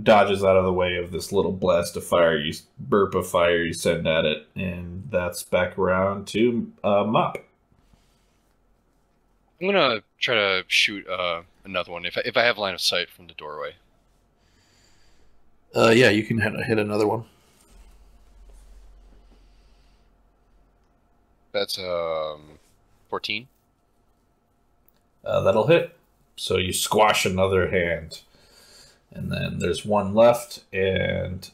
dodges out of the way of this little blast of fire, burp of fire you send at it, and that's back around to Mop. I'm gonna try to shoot another one if I have line of sight from the doorway. Yeah, you can hit another one. That's 14. That'll hit. So you squash another hand, and then there's one left, and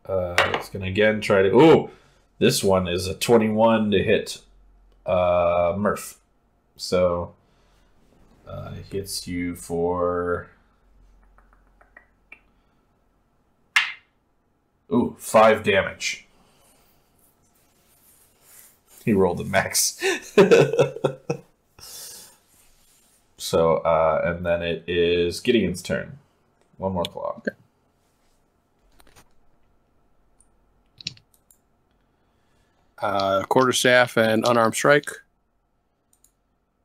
it's gonna again try to. Oh, this one is a 21 to hit Murph. So it hits you for 5 damage. He rolled the max. So, and then it is Gideon's turn. One more claw. Okay. Quarterstaff and unarmed strike.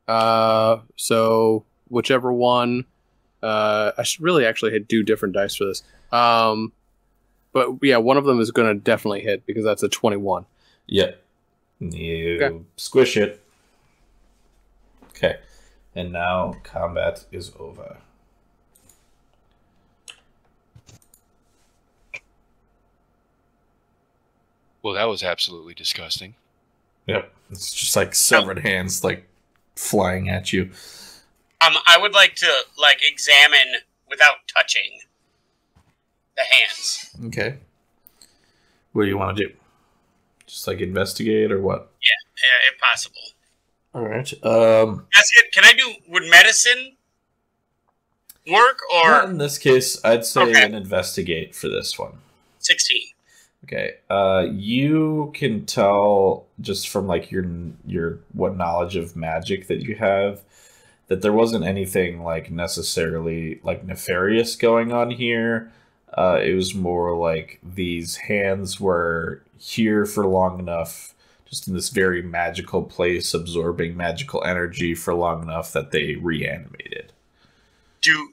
So whichever one, I should really actually do different dice for this. But yeah, one of them is going to definitely hit because that's a 21. Yep. You squish it. Okay. And now combat is over. Well, that was absolutely disgusting. Yep. It's just like severed hands like flying at you. I would like to examine without touching the hands. Okay. What do you want to do? Just like investigate or what? Yeah, if possible. All right. That's it. Can I do? Would medicine work or? Not in this case, I'd say an investigate for this one. 16. Okay. You can tell just from like your what knowledge of magic that you have that there wasn't anything like necessarily like nefarious going on here. It was more like these hands were here for long enough, just in this very magical place, absorbing magical energy for long enough that they reanimated. Do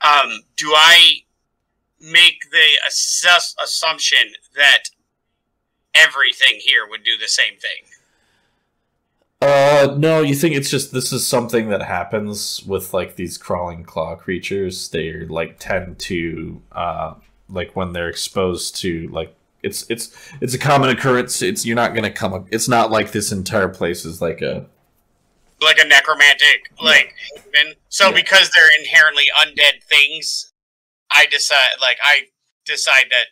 I make the assumption that everything here would do the same thing? No, you think it's just this is something that happens with like these crawling claw creatures. They like tend to like when they're exposed to like it's a common occurrence. You're not gonna come up. It's not like this entire place is like a necromantic haven. So because they're inherently undead things, I decide that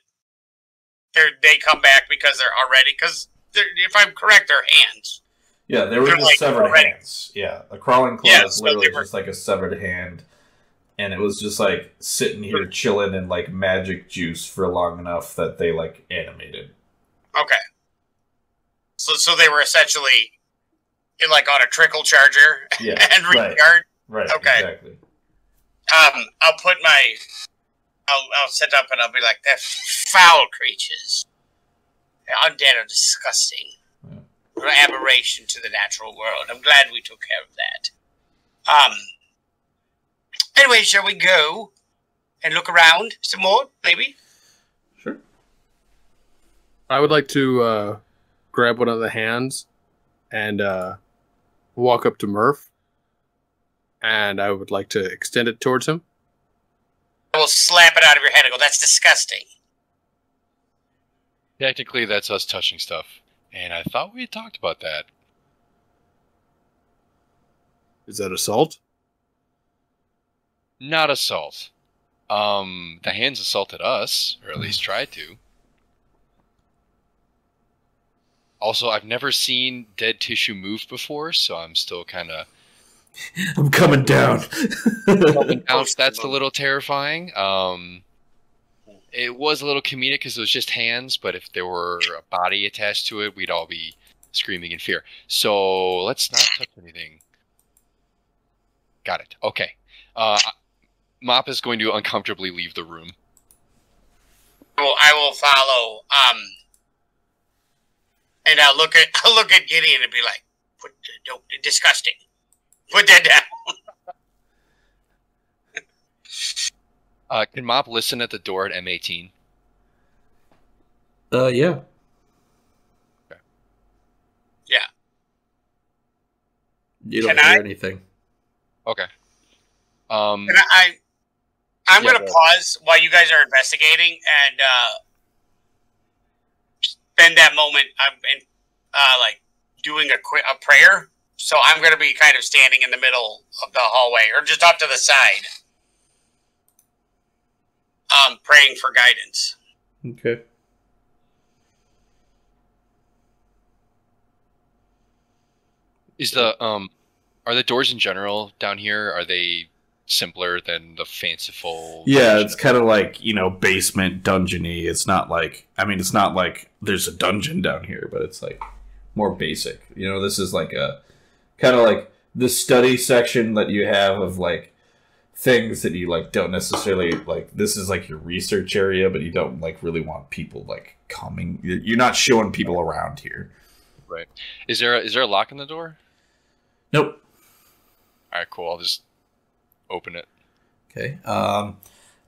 they come back because they're already if I'm correct, they're hands. Yeah, they were just severed hands. Yeah, a crawling claw is literally just like a severed hand, and it was just like sitting here chilling in like magic juice for long enough that they like animated. Okay. So they were essentially like on a trickle charger and recharge. Right. Okay. Exactly. I'll set up and I'll be like, they're foul creatures. They're undead or disgusting. An aberration to the natural world. I'm glad we took care of that. Anyway, shall we go and look around some more, maybe? Sure. I would like to grab one of the hands and walk up to Murph, and I would like to extend it towards him. I will slap it out of your head and go, that's disgusting. Technically, that's us touching stuff. And I thought we had talked about that. Is that assault? Not assault. The hands assaulted us, or at least tried to. Also, I've never seen dead tissue move before, so I'm still kind of... I'm coming down. That's a little terrifying. It was a little comedic because it was just hands, but if there were a body attached to it, we'd all be screaming in fear. So let's not touch anything. Got it. Okay. Mop is going to uncomfortably leave the room. Well, I will follow. And I'll look at Gideon and be like, disgusting. Put that down. Can Mop listen at the door at M18? Yeah. Okay. Yeah. You don't hear anything. Okay. I'm going to pause while you guys are investigating and spend that moment like doing a prayer. So I'm going to be kind of standing in the middle of the hallway or just off to the side. Praying for guidance. Okay. Are the doors in general down here, are they simpler than the fanciful? Yeah, it's kind of like, basement dungeony. It's not like there's a dungeon down here, but it's like more basic. This is like a kind of like the study section that you have of like things that you like don't necessarily like. This is like your research area, but you don't like really want people like coming. You're not showing people around here. Right. Is there a lock on the door? Nope. All right, cool. I'll just open it. Okay.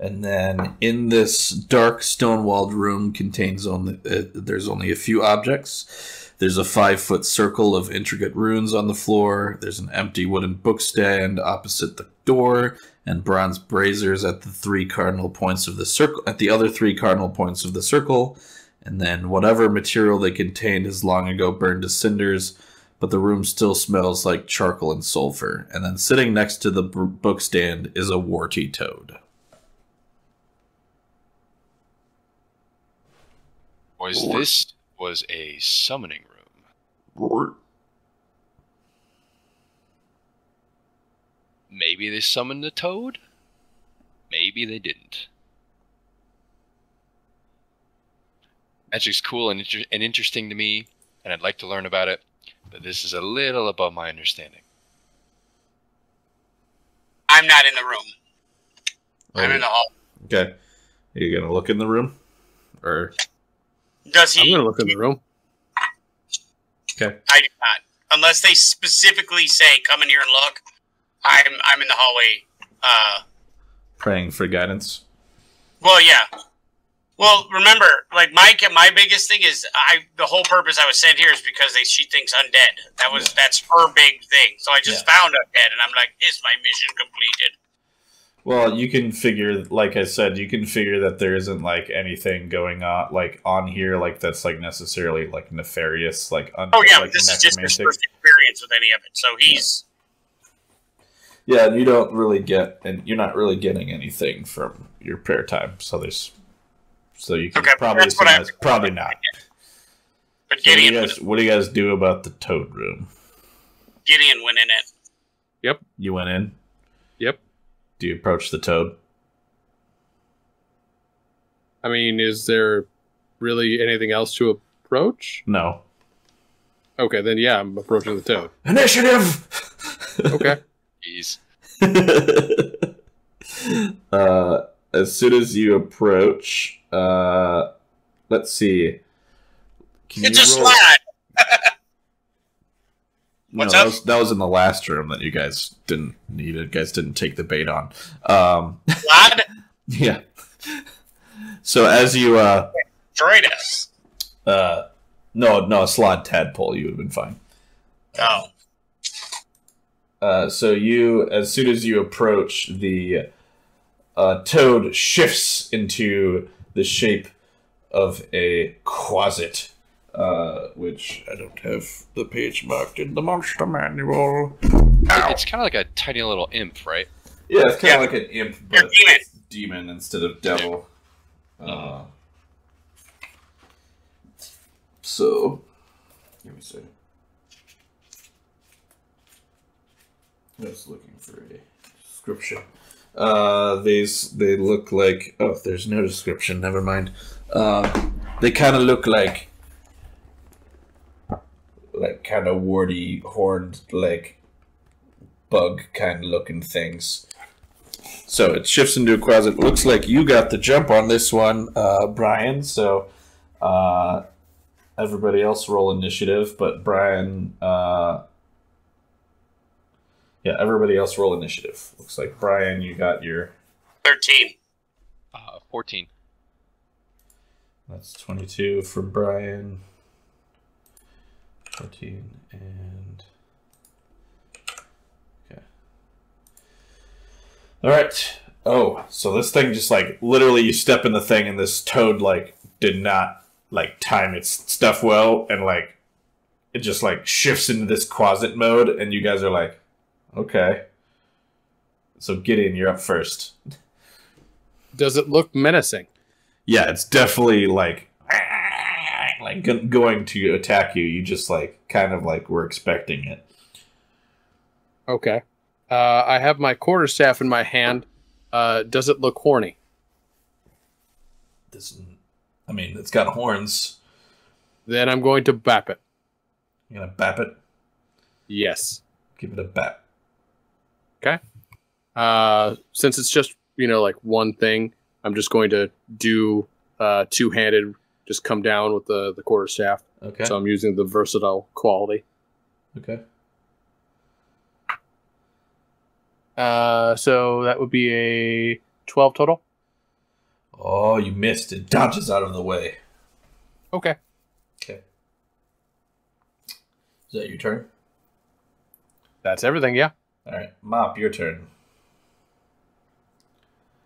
And then in this dark stone-walled room contains only there's only a few objects. There's a 5-foot circle of intricate runes on the floor. There's an empty wooden bookstand opposite the door, and bronze braziers at the 3 cardinal points of the circle. At the other 3 cardinal points of the circle, and then whatever material they contained has long ago burned to cinders, but the room still smells like charcoal and sulfur. And then sitting next to the bookstand is a warty toad. This was a summoning room. Maybe they summoned a toad? Maybe they didn't. Magic's cool and interesting to me, and I'd like to learn about it, but this is a little above my understanding. I'm not in the room. I'm in the hall. Okay. Are you going to look in the room? Or... Does he? I'm going to look in the room. Okay. I do not. Unless they specifically say, come in here and look, I'm in the hallway. Praying for guidance. Well, yeah. Well, remember, like my biggest thing is the whole purpose I was sent here is because she thinks undead. That's her big thing. So I just found undead, and I'm like, is my mission completed? Well, you can figure, like I said, you can figure that there isn't like anything going on, like on here, like that's like necessarily like nefarious, like like, this is just his first experience with any of it. So he's and you don't really get, and you're not really getting anything from your prayer time. So you can probably assume probably not. But so Gideon, what do you guys do about the toad room? Gideon went in it. Yep. You went in. Yep. Do you approach the toad? I mean, is there really anything else to approach? No. Okay, then yeah, I'm approaching the toad. Initiative! Okay. Jeez. As soon as you approach, let's see. It's a slide! No, that was in the last room that you guys didn't need. You guys didn't take the bait on. Slide? Yeah. So as you destroyed us. No, slide tadpole, you would have been fine. Oh. So you, as soon as you approach, the toad shifts into the shape of a quasit. Which I don't have the page marked in the monster manual. Ow. It's kind of like a tiny little imp, right? Yeah, it's kind of like an imp, but it's demon instead of devil. So, let me see. I was looking for a description. They look like... Oh, there's no description, never mind. They kind of look like kind of warty, horned, like bug kind of looking things. So it shifts into a quasit. Looks like you got the jump on this one, Brian. So everybody else roll initiative, but Brian, everybody else roll initiative. Looks like Brian, you got your 13. 14. That's 22 for Brian. 14 and okay. All right. Oh, so this thing just like literally you step in the thing and this toad like did not like time its stuff well and like it just like shifts into this quasit mode and you guys are like, okay. So Gideon, you're up first. Does it look menacing? Yeah, it's definitely like going to attack you. You just like kind of like were expecting it. Okay. I have my quarterstaff in my hand. Does it look horny? I mean, it's got horns. Then I'm going to bap it. You gonna bap it? Yes. Give it a bap. Okay. Since it's just, like one thing, I'm just going to do two-handed, just come down with the quarterstaff. Okay. So I'm using the versatile quality. Okay. So that would be a 12 total. Oh, you missed. It dodges out of the way. Okay. Okay. Is that your turn? That's everything, yeah. All right. Mop, your turn.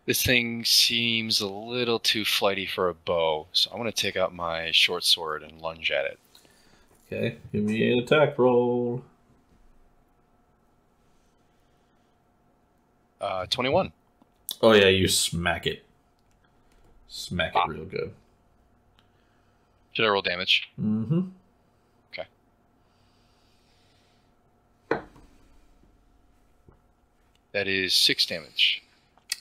This thing seems a little too flighty for a bow, so I'm going to take out my short sword and lunge at it. Okay. Give me an attack roll. 21. Oh, yeah, you smack it. Smack it real good. Should I roll damage? Mm-hmm. Okay. That is 6 damage.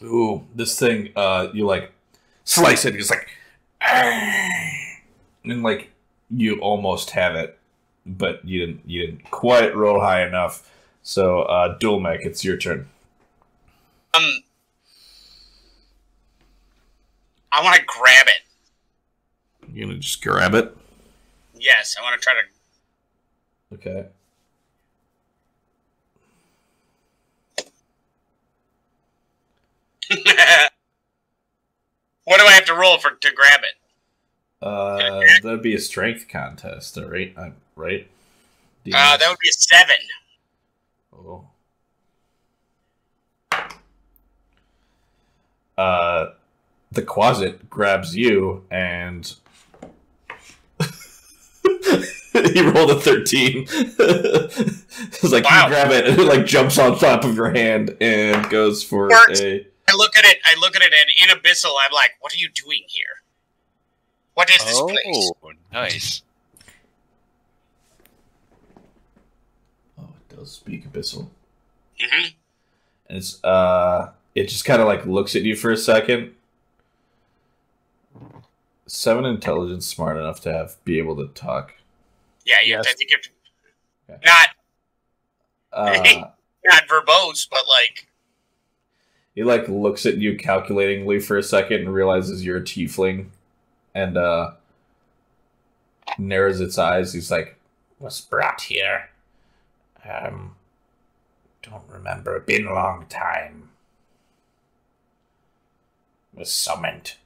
Ooh, this thing, you, like, slice it, it's like, and, like, you almost have it, but you didn't quite roll high enough. So, Dulmek, it's your turn. I want to grab it. You're gonna just grab it? Yes, I want to try to... Okay. What do I have to roll to grab it? That'd be a strength contest, right? Right? That would be a 7. Oh. The Quasit grabs you, and he rolled a 13. It's like, wow. You grab it, and it like jumps on top of your hand and goes for a... I look at it, and in Abyssal, I'm like, what are you doing here? What is this place? Oh, nice. Oh, it does speak Abyssal. Mm-hmm. And it's, it just kind of like looks at you for a second. 7 intelligence, smart enough to be able to talk. Yeah, Yes. I think you're Okay. not verbose, but like... He like looks at you calculatingly for a second and realizes you're a tiefling, and narrows its eyes. He's like, "Was brought here? Don't remember. Been a long time. Was summoned."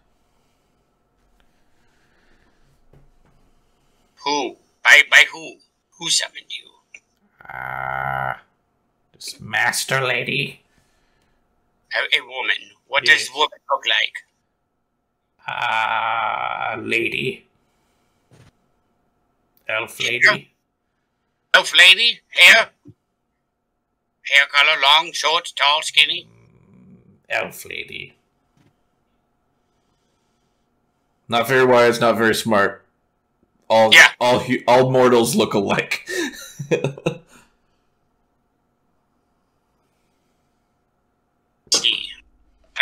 Who? By who? Who summoned you? This master lady. A woman. What Yes. does woman look like? Lady. Elf lady. Elf lady? Hair? Hair color, long, short, tall, skinny? Elf lady. Not very wise, not very smart. All mortals look alike.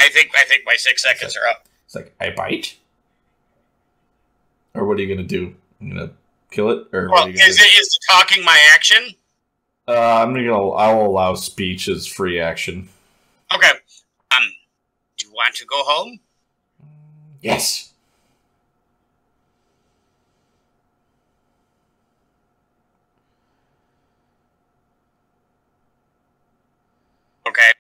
I think my 6 seconds are up. It's like, I bite? Or what are you gonna do? You gonna kill it? Or Well, what are you gonna do? is talking my action? I'll allow speech as free action. Okay. Do you want to go home? Yes. Okay.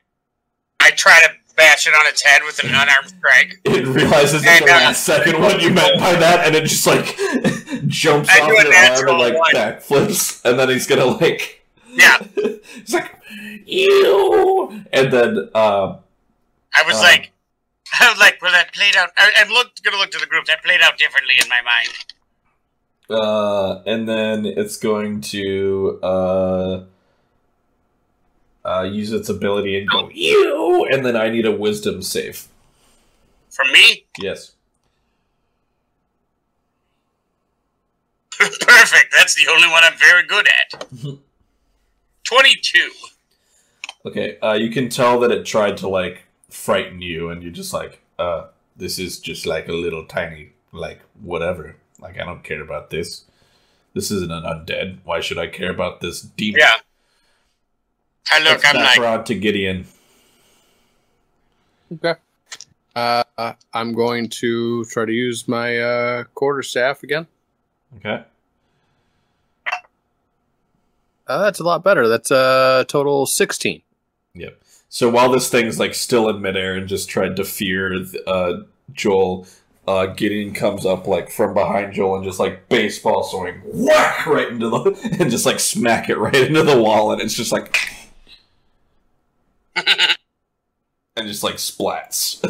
I try to bash it on its head with an unarmed strike. It realizes at the last second what you meant by that, and it just like jumps I off do a your arm and natural like one. backflips, and then he's gonna like Yeah. he's like, you, and then I was like, well, that played out. I'm gonna look to the group. That played out differently in my mind. and then it's going to use its ability and go, you, and then I need a wisdom save. From me? Yes. Perfect. That's the only one I'm very good at. 22. Okay, you can tell that it tried to, like, frighten you, and you're just like, this is just like a little tiny, like, whatever. Like, I don't care about this. This isn't an undead. Why should I care about this demon? Yeah. I look, I'm like... Background to Gideon. Okay. I'm going to try to use my quarterstaff again. Okay. That's a lot better. That's a total 16. Yep. So while this thing's, like, still in midair and just tried to fear Joel, Gideon comes up like from behind Joel and just like baseball swing, whack right into the and just like smack it right into the wall, and it's just like and just like splats.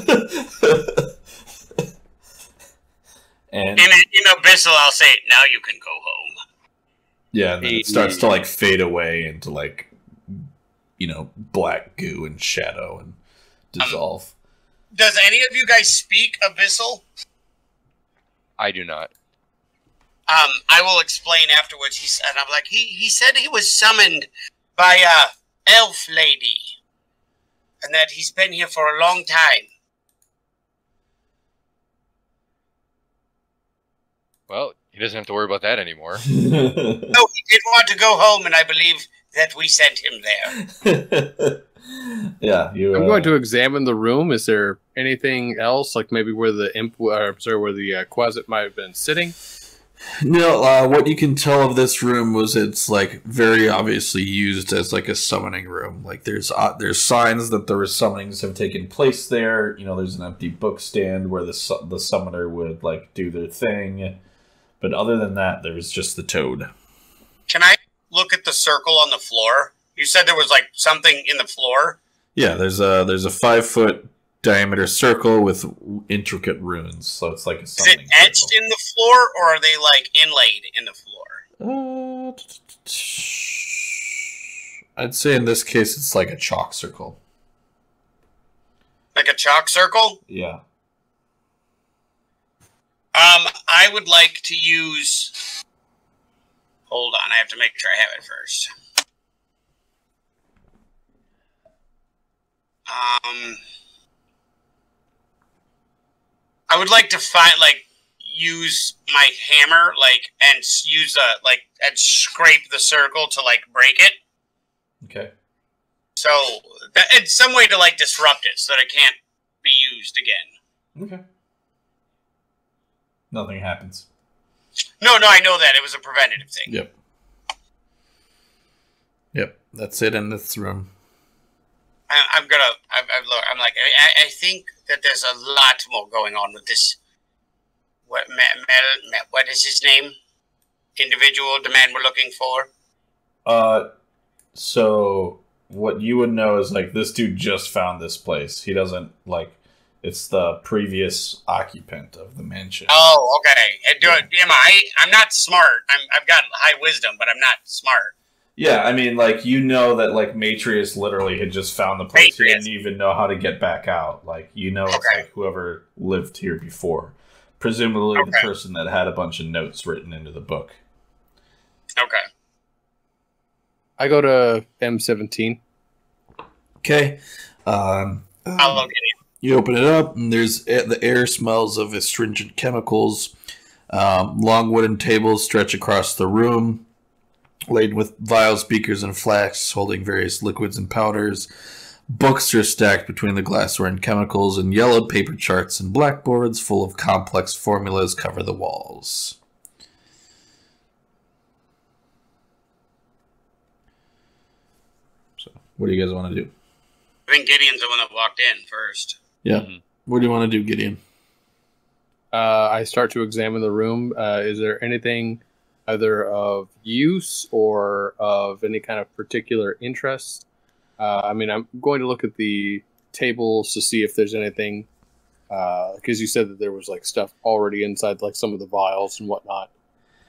And in Abyssal, I'll say, now you can go home. Yeah, and then it starts to like fade away into like, you know, black goo and shadow and dissolve. Does any of you guys speak Abyssal? I do not. I will explain afterwards. He said, I'm like, he said he was summoned by a elf lady, and that he's been here for a long time. Well, he doesn't have to worry about that anymore. No, he did want to go home, and I believe that we sent him there. Yeah, I'm going to examine the room. Is there anything else, like maybe where the where the Quasit might have been sitting? No, what you can tell of this room was it's like very obviously used as like a summoning room. Like there's signs that there were summonings have taken place there. You know, there's an empty book stand where the summoner would like do their thing. But other than that, there's just the toad. Can I look at the circle on the floor? You said there was like something in the floor. Yeah, there's a 5-foot diameter circle with intricate runes. So it's like a Is it etched in the floor, or are they like inlaid in the floor? I'd say in this case it's like a chalk circle. Like a chalk circle? Yeah. I would like to use... Hold on, I have to make sure I have it first. I would like to use my hammer, and use and scrape the circle to, break it. Okay. So, it's some way to, disrupt it so that it can't be used again. Okay. Nothing happens. No, I know that. It was a preventative thing. Yep, that's it in this room. I'm like, I think that there's a lot more going on with this. What is his name? Individual, the man we're looking for? So what you would know is, this dude just found this place. He doesn't, it's the previous occupant of the mansion. Oh, okay. I'm not smart. I've got high wisdom, but I'm not smart. Yeah, I mean, you know that, Matreous literally had just found the place. He didn't even know how to get back out. It's whoever lived here before. Presumably the person that had a bunch of notes written into the book. Okay. I go to M17. Okay. I'll look at it. You open it up, and the air smells of astringent chemicals. Long wooden tables stretch across the room, laden with vials, beakers, and flasks holding various liquids and powders. Books are stacked between the glassware and chemicals, and yellowed paper charts and blackboards full of complex formulas cover the walls. So, what do you guys want to do? I think Gideon's the one that walked in first. Yeah. Mm-hmm. What do you want to do, Gideon? I start to examine the room. Is there anything either of use or of any kind of particular interest? I'm going to look at the tables to see if there's anything, because you said that there was stuff already inside, some of the vials and whatnot.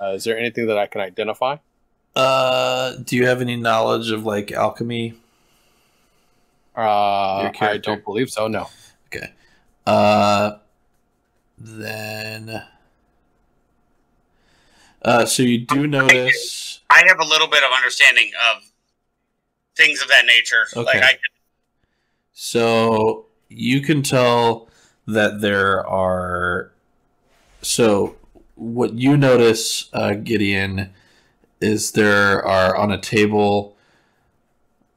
Is there anything that I can identify? Do you have any knowledge of alchemy? I don't believe so. No. Okay. Then. So you do notice. I have a little bit of understanding of things of that nature. Okay. So you can tell that there are. So what you notice, Gideon, is there are on a table.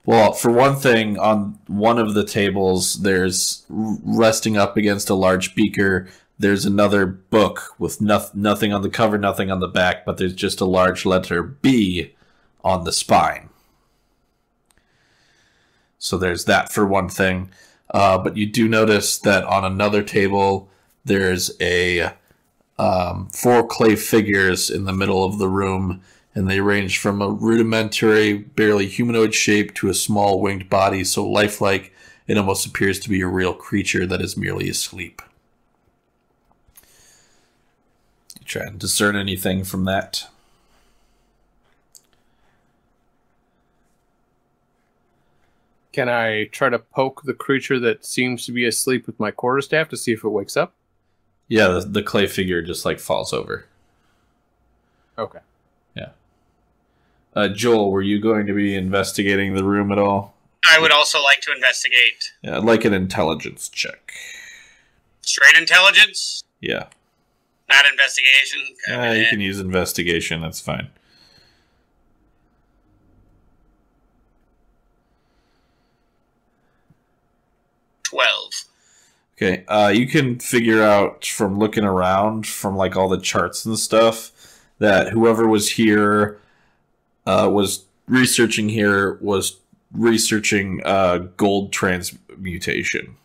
Well, for one thing, on one of the tables, there's resting up against a large beaker. There's another book with nothing on the cover, nothing on the back, but there's just a large letter B on the spine. So there's that for one thing. But you do notice that on another table, there's a 4 clay figures in the middle of the room, and they range from a rudimentary, barely humanoid shape to a small winged body so lifelike it almost appears to be a real creature that is merely asleep. You try and discern anything from that? Can I try to poke the creature that seems to be asleep with my quarterstaff to see if it wakes up? Yeah, the clay figure just like falls over. Okay. Yeah. Joel, were you going to be investigating the room at all? I would also like to investigate. Yeah, I'd like an intelligence check. Straight intelligence? Yeah. Not investigation? You can use investigation, that's fine. Okay, you can figure out from looking around, from like all the charts and stuff, that whoever was here was researching gold transmutation.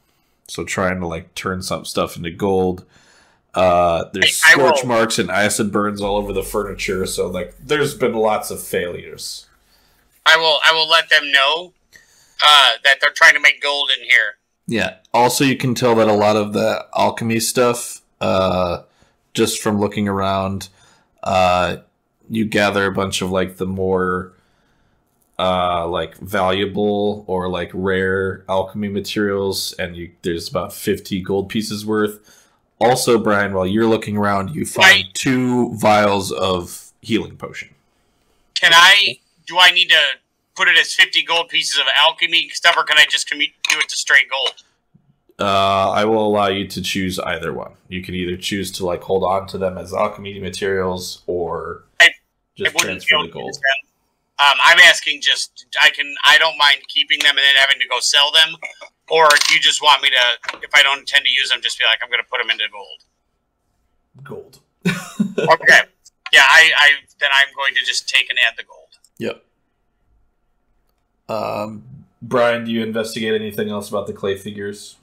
So trying to like turn some stuff into gold. There's scorch marks and acid burns all over the furniture, so like there's been lots of failures. I will let them know that they're trying to make gold in here. Yeah. Also, you can tell that a lot of the alchemy stuff, just from looking around, you gather a bunch of like the more like valuable or like rare alchemy materials, and there's about 50 gold pieces worth. Also, Brian, while you're looking around, you find 2 vials of healing potion. Do I need to put it as 50 gold pieces of alchemy stuff, or can I just do it to straight gold? I will allow you to choose either one. You can either choose to like hold on to them as alchemy materials, or just transfer the gold. I'm asking I don't mind keeping them and then having to go sell them, or do you just want me to, if I don't intend to use them, just be like, I'm going to put them into gold? Gold. Okay. Yeah, then I'm going to just take and add the gold. Yep. Brian, do you investigate anything else about the clay figures?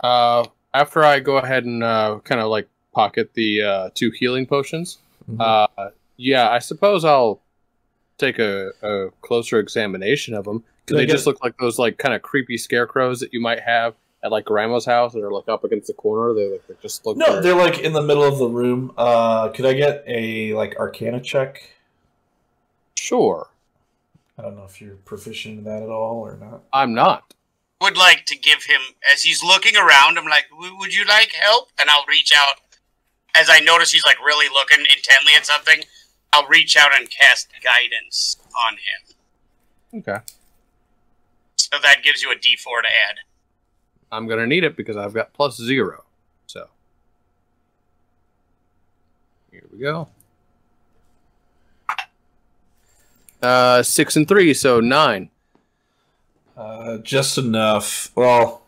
After I go ahead and kind of like pocket the 2 healing potions, yeah, I suppose I'll take a closer examination of them. They just look like those like kind of creepy scarecrows that you might have at like grandma's house that are like up against the corner. They just look. No, they're like in the middle of the room. Could I get a like Arcana check? Sure. I don't know if you're proficient in that at all or not. I'm not. Would like to give him, as he's looking around, I'm like, would you like help? And I'll reach out. As I notice he's like really looking intently at something, I'll reach out and cast guidance on him. Okay. So that gives you a D4 to add. I'm going to need it because I've got +0. So. Here we go. 6 and 3, so 9. Just enough. Well,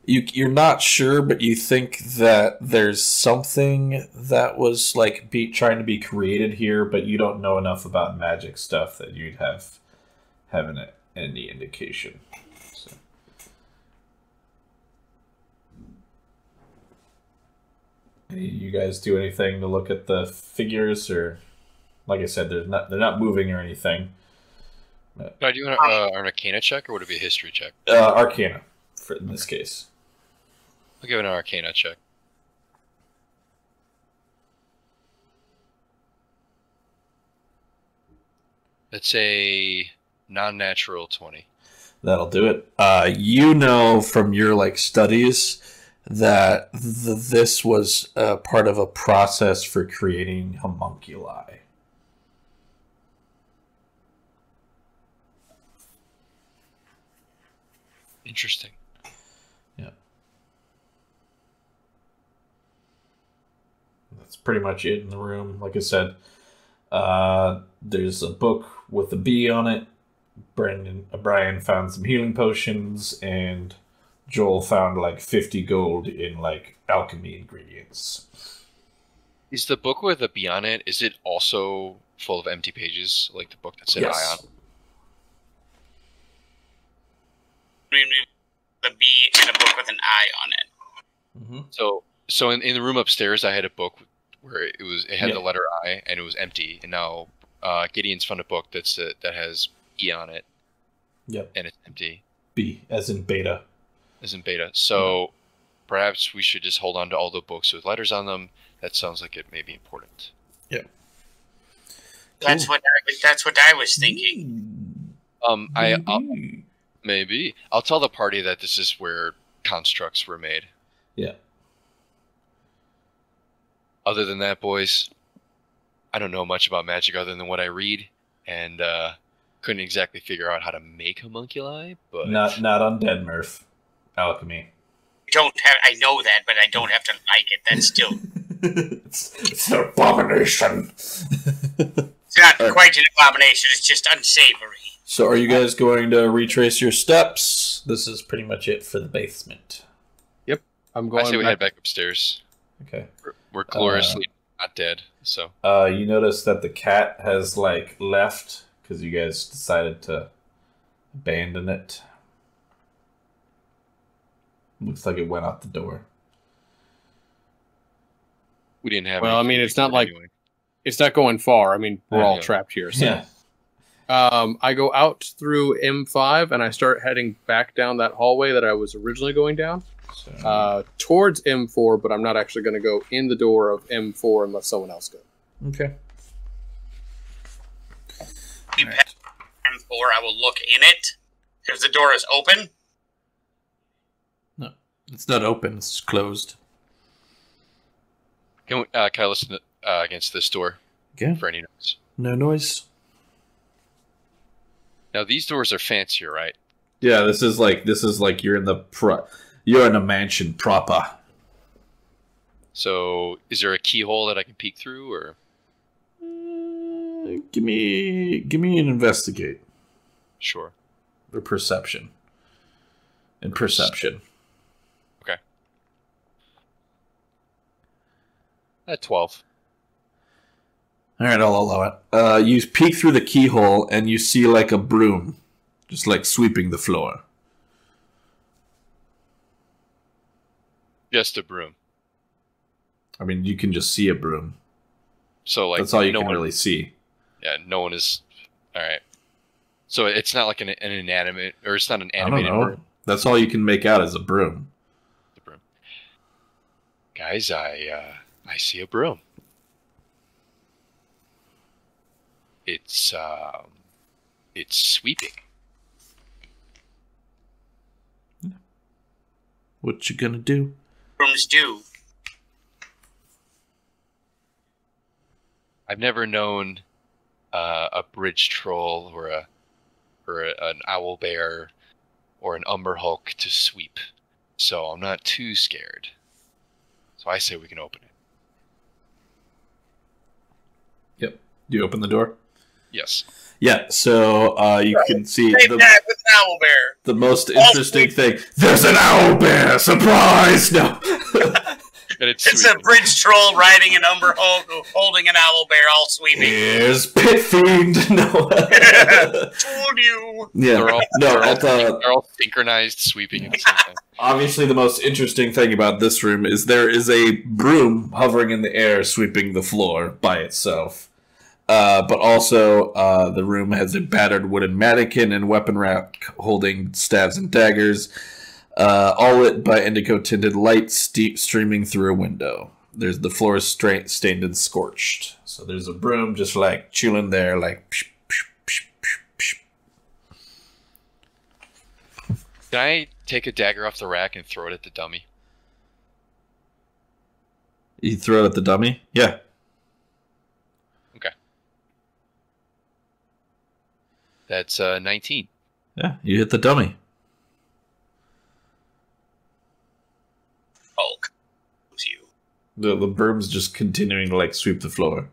you're not sure, but you think that there's something that was like trying to be created here, but you don't know enough about magic stuff that you'd have any indication. So. You guys do anything to look at the figures, or like I said, they're not moving or anything. Do I do an Arcana check, or would it be a history check? Arcana, in this case. I'll give it an Arcana check. It's a non-natural 20. That'll do it. You know from your like studies that this was part of a process for creating homunculi. Interesting. Yeah. That's pretty much it in the room. Like I said, there's a book with a B on it. Brian found some healing potions, and Joel found like 50 gold in like alchemy ingredients. Is the book with a B on it, is it also full of empty pages, like the book that said Yes. Ion? The B and a book with an I on it. Mm-hmm. So in the room upstairs, I had a book where it had the letter I and it was empty, and now Gideon's found a book that has E on it. Yep. And it's empty. B, as in beta. As in beta. So perhaps we should just hold on to all the books with letters on them. That sounds like it may be important. Yeah. That's what I was thinking. Maybe I'll tell the party that this is where constructs were made. Yeah. Other than that, boys, I don't know much about magic other than what I read, and couldn't exactly figure out how to make homunculi. But not undead, Murph. Alchemy. I know that, but I don't have to like it. That's still. It's an abomination. It's not quite an abomination. It's just unsavory. So, are you guys going to retrace your steps? This is pretty much it for the basement. Yep, I'm going. I say we head back upstairs. Okay. We're gloriously not dead. So. You notice that the cat has left because you guys decided to abandon it. Looks like it went out the door. We didn't have. Well, I mean, it's not like it's not going far. I mean, we're all trapped here. So. Yeah. I go out through M5 and I start heading back down that hallway that I was originally going down towards M4, but I'm not actually going to go in the door of M4 unless someone else goes. Okay. Right. M4, I will look in it. If the door is open. No, it's not open. It's closed. Can I listen against this door? Okay. For any noise? No noise. Now these doors are fancier, right? Yeah, this is like you're in a mansion proper. So, is there a keyhole that I can peek through, or? Give me an investigate. Sure. Or perception. And perception. Okay. At 12. All right, I'll allow it. You peek through the keyhole and you see a broom, just sweeping the floor. Just a broom. I mean, you can just see a broom. So that's all you can really see. Yeah, no one is. All right. So it's not like an inanimate, or it's not an animated broom. That's all you can make out is a broom. The broom. Guys, I see a broom. It's sweeping. What you gonna do? Brooms do. I've never known a bridge troll or an owl bear or an umber hulk to sweep, so I'm not too scared. So I say we can open it. Yep. Do you open the door? Yes. Yeah, so you can see with an owl bear. The most interesting thing. There's an owl bear! Surprise! No. It's a bridge troll riding an umber hulk holding an owl bear all sweeping. Here's Pit Fiend! No. Told you! Yeah. They're all synchronized sweeping at the same time. Obviously, the most interesting thing about this room is there is a broom hovering in the air sweeping the floor by itself. But also, the room has a battered wooden mannequin and weapon rack holding staves and daggers, all lit by indigo-tinted light streaming through a window. The floor is stained and scorched. So there's a broom just chilling there, psh, psh, psh, psh, psh. Can I take a dagger off the rack and throw it at the dummy? You throw it at the dummy? Yeah. That's 19. Yeah, you hit the dummy. Hulk. You. The broom's just continuing to sweep the floor.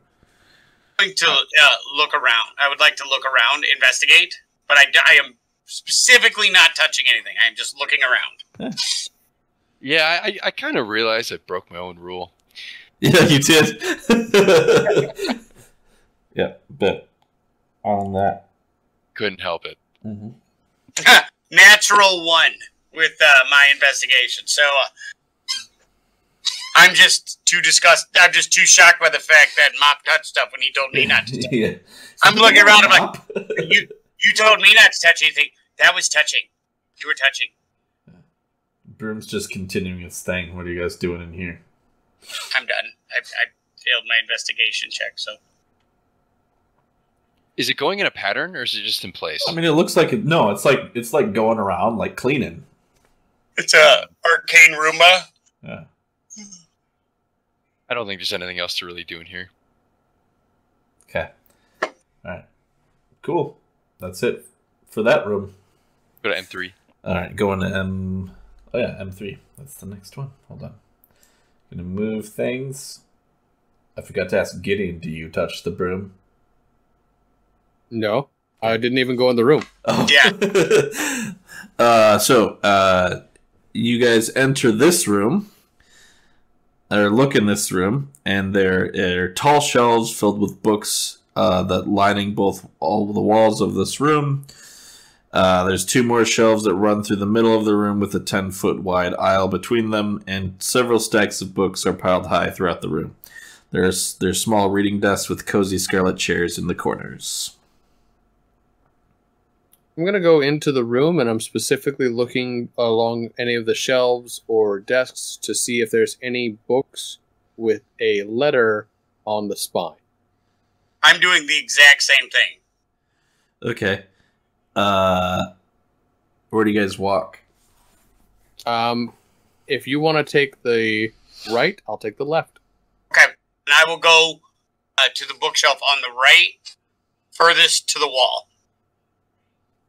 I'm going to look around. I would like to look around, investigate, but I am specifically not touching anything. I am just looking around. Yeah, I kind of realized I broke my own rule. Yeah, you did. Yeah, but on that. Couldn't help it. Mm-hmm. natural 1 with my investigation. So I'm just too disgusted. I'm just too shocked by the fact that Mop touched stuff when he told me not to touch. Yeah. I'm looking around. I'm like, you told me not to touch anything. That was touching. You were touching. Broom's just continuing its thing. What are you guys doing in here? I'm done. I failed my investigation check, so. Is it going in a pattern, or is it just in place? I mean, it looks like it. No, it's like going around, like cleaning. It's a arcane Roomba. Yeah. I don't think there's anything else to really do in here. Okay. All right. Cool. That's it for that room. Go to M3. All right, going to M. Oh yeah, M3. That's the next one. Hold on. Gonna move things. I forgot to ask Gideon. Do you touch the broom? No, I didn't even go in the room. Oh. Yeah. So you guys enter this room, or look in this room, and there are tall shelves filled with books that lining all the walls of this room. There's 2 more shelves that run through the middle of the room with a 10-foot wide aisle between them, and several stacks of books are piled high throughout the room. There's small reading desks with cozy scarlet chairs in the corners. I'm going to go into the room, and I'm specifically looking along any of the shelves or desks to see if there's any books with a letter on the spine. I'm doing the exact same thing. Okay. Where do you guys walk? If you want to take the right, I'll take the left. Okay. And I will go to the bookshelf on the right, furthest to the wall.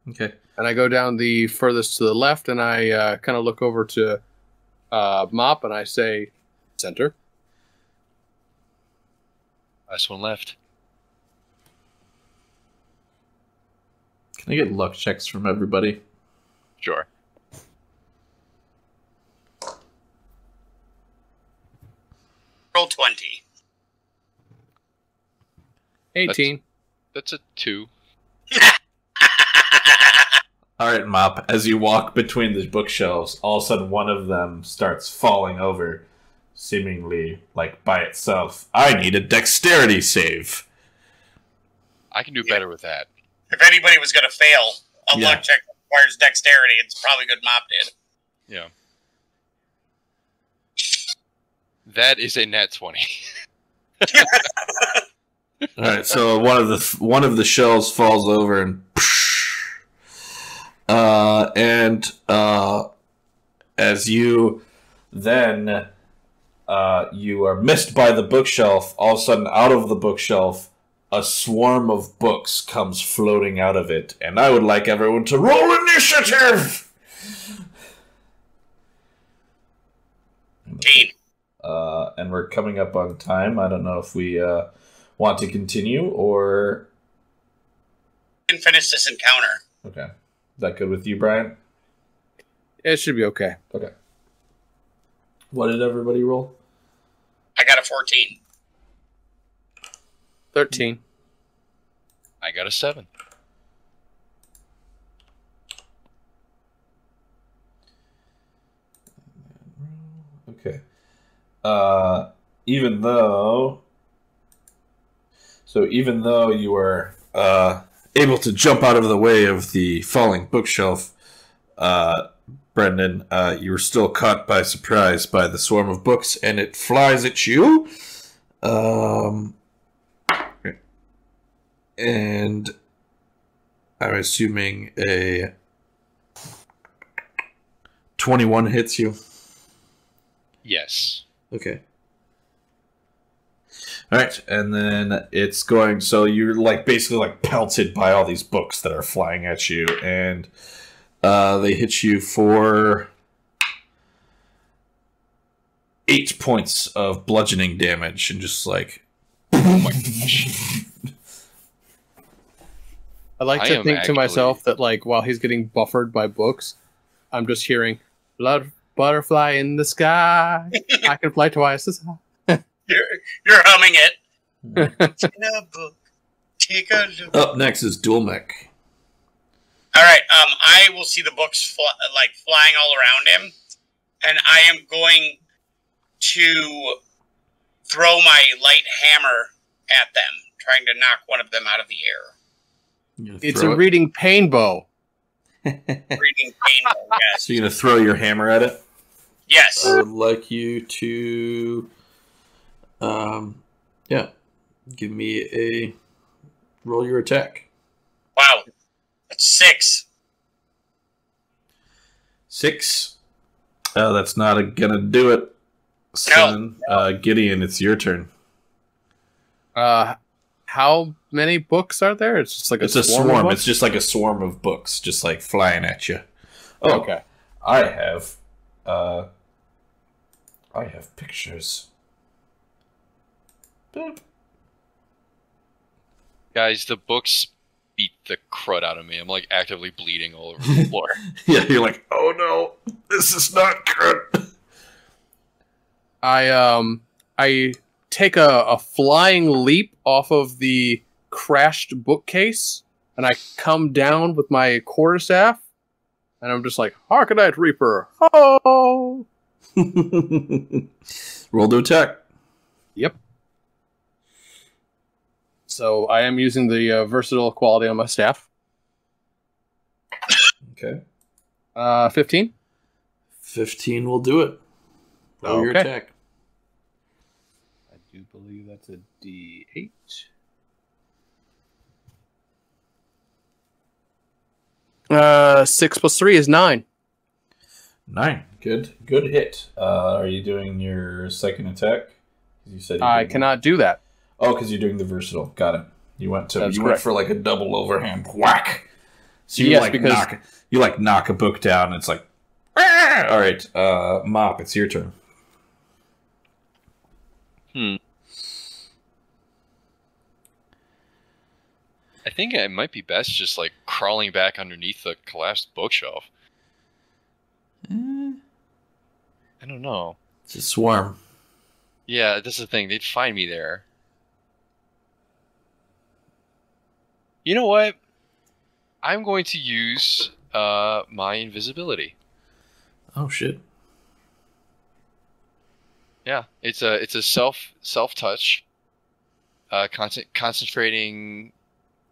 Okay. And I go down the furthest to the left, and I kind of look over to Mop, and I say, center. Last one left. Can I get luck checks from everybody? Sure. Roll 20. 18. That's a 2. All right, Mop. As you walk between the bookshelves, all of a sudden one of them starts falling over, seemingly like by itself. I need a dexterity save. I can do better with that. If anybody was going to fail, a luck check requires dexterity. It's probably good Mop did. Yeah. That is a nat 20. All right, so one of the shelves falls over and as you then you are missed by the bookshelf, all of a sudden out of the bookshelf a swarm of books comes floating out of it, and I would like everyone to roll initiative. 18. And we're coming up on time. I don't know if we want to continue or... We can finish this encounter. Okay. Is that good with you, Brian? It should be okay. Okay. What did everybody roll? I got a 14. 13. I got a 7. Okay. Even though you were able to jump out of the way of the falling bookshelf, Brendan, you were still caught by surprise by the swarm of books, and it flies at you. And I'm assuming a 21 hits you. Yes. Okay. All right, and then it's going. So you're basically pelted by all these books that are flying at you, and they hit you for 8 points of bludgeoning damage, and just like. Oh my gosh. I like to think to myself that, while he's getting buffered by books, I'm just hearing, blood butterfly in the sky. I can fly twice as high. You're humming it. In a book. Take a look. Up next is Dual Mech. All right. I will see the books flying all around him, and I am going to throw my light hammer at them, trying to knock one of them out of the air. It's a reading pain bow. Reading pain bow, yes. So you're going to throw your hammer at it? Yes. I would like you to, give me a roll your attack. Wow. That's 6. 6. Oh, that's not gonna do it, son. No. Gideon, it's your turn. How many books are there? It's just like a swarm. It's just like a swarm of books, just like flying at you. Oh, okay. I have pictures. Boop. Guys, the books beat the crud out of me. I'm like actively bleeding all over the floor. Yeah, you're like, oh no, this is not good. I take a flying leap off of the crashed bookcase, and I come down with my quarterstaff, and I'm just like, Harkonite Reaper! Oh! Roll to attack. Yep. So I am using the versatile quality on my staff. Okay. 15? 15 will do it. Roll your attack. I do believe that's a D8. Six plus 3 is 9. 9. Good hit. Are you doing your second attack? You said I cannot do that. Oh, because you're doing the versatile. Got it. You went for like a double overhand whack. So you knock a book down. And it's like, ah! All right, Mop, it's your turn. I think it might be best just like crawling back underneath the collapsed bookshelf. I don't know. It's a swarm. Yeah, that's the thing. They'd find me there. You know what? I'm going to use my invisibility. Oh shit! Yeah, it's a self touch. Concentrating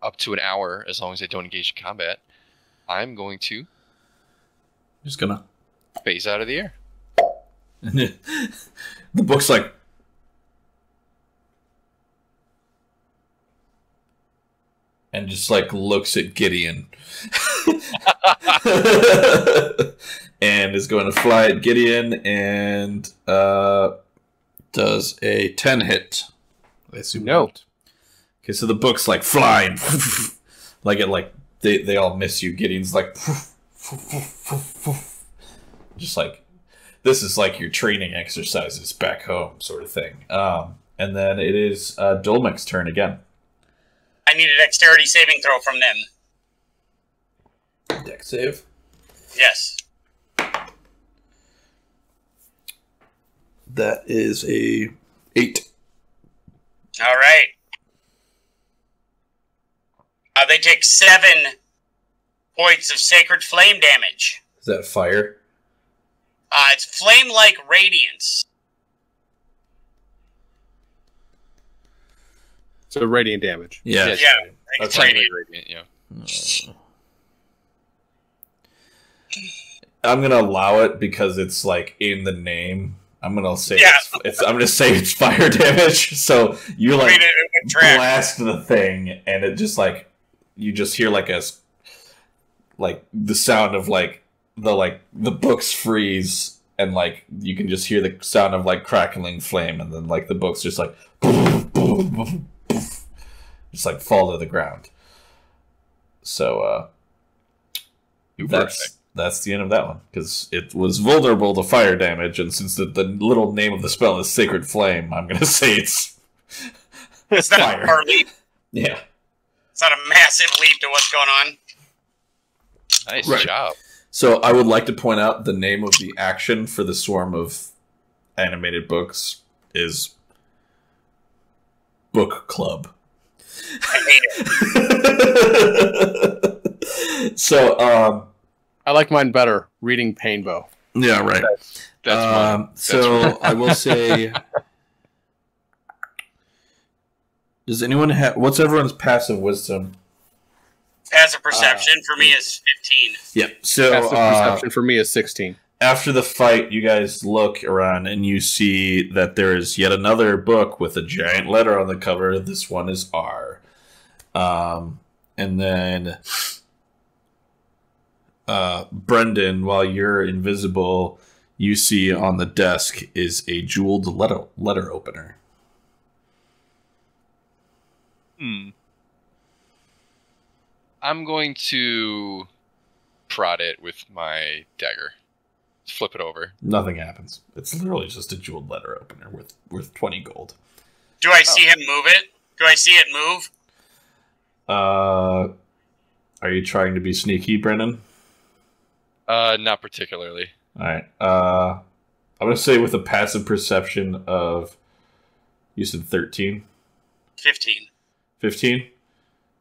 up to an hour as long as I don't engage in combat. I'm going to just gonna phase out of the air. The book's like. And just like looks at Gideon. And is going to fly at Gideon and does a 10 hit. I assume no. Okay, so the book's like flying. They all miss you. Gideon's like just like this is like your training exercises back home sort of thing. And then it is Dolmek's turn again. I need a dexterity saving throw from them. Dex save? Yes. That is a 8. All right. They take 7 points of sacred flame damage. Is that fire? It's flame-like radiance. So radiant damage. Yeah. Yeah. That's radiant. Yeah. I'm gonna allow it because it's like in the name. I'm gonna say I'm gonna say it's fire damage. So you like blast the thing, and it just like you just hear like the sound of like the books freeze, and like you can just hear the sound of like crackling flame, and then like the books just like just like fall to the ground. So that's the end of that one, because it was vulnerable to fire damage, and since the little name of the spell is Sacred Flame, I'm gonna say it's not fire. A far leap. Yeah, it's not a massive leap to what's going on. Nice job. So I would like to point out the name of the action for the swarm of animated books is Book Club. I hate it. So, I like mine better. Reading Painbow. yeah, right. That's mine. So I will say, does anyone have? What's everyone's passive wisdom? Passive perception for me is 15. Yeah. So Passive perception for me is 16. after the fight, you guys look around and you see that there is yet another book with a giant letter on the cover. This one is R. And then Brendan, while you're invisible, you see on the desk is a jeweled letter opener. I'm going to prod it with my dagger. Flip it over. Nothing happens. It's literally just a jeweled letter opener worth 20 gold. Do I see him move it? Do I see it move? Are you trying to be sneaky, Brendan? Not particularly. All right. I'm gonna say with a passive perception of, you said 13? 15. 15?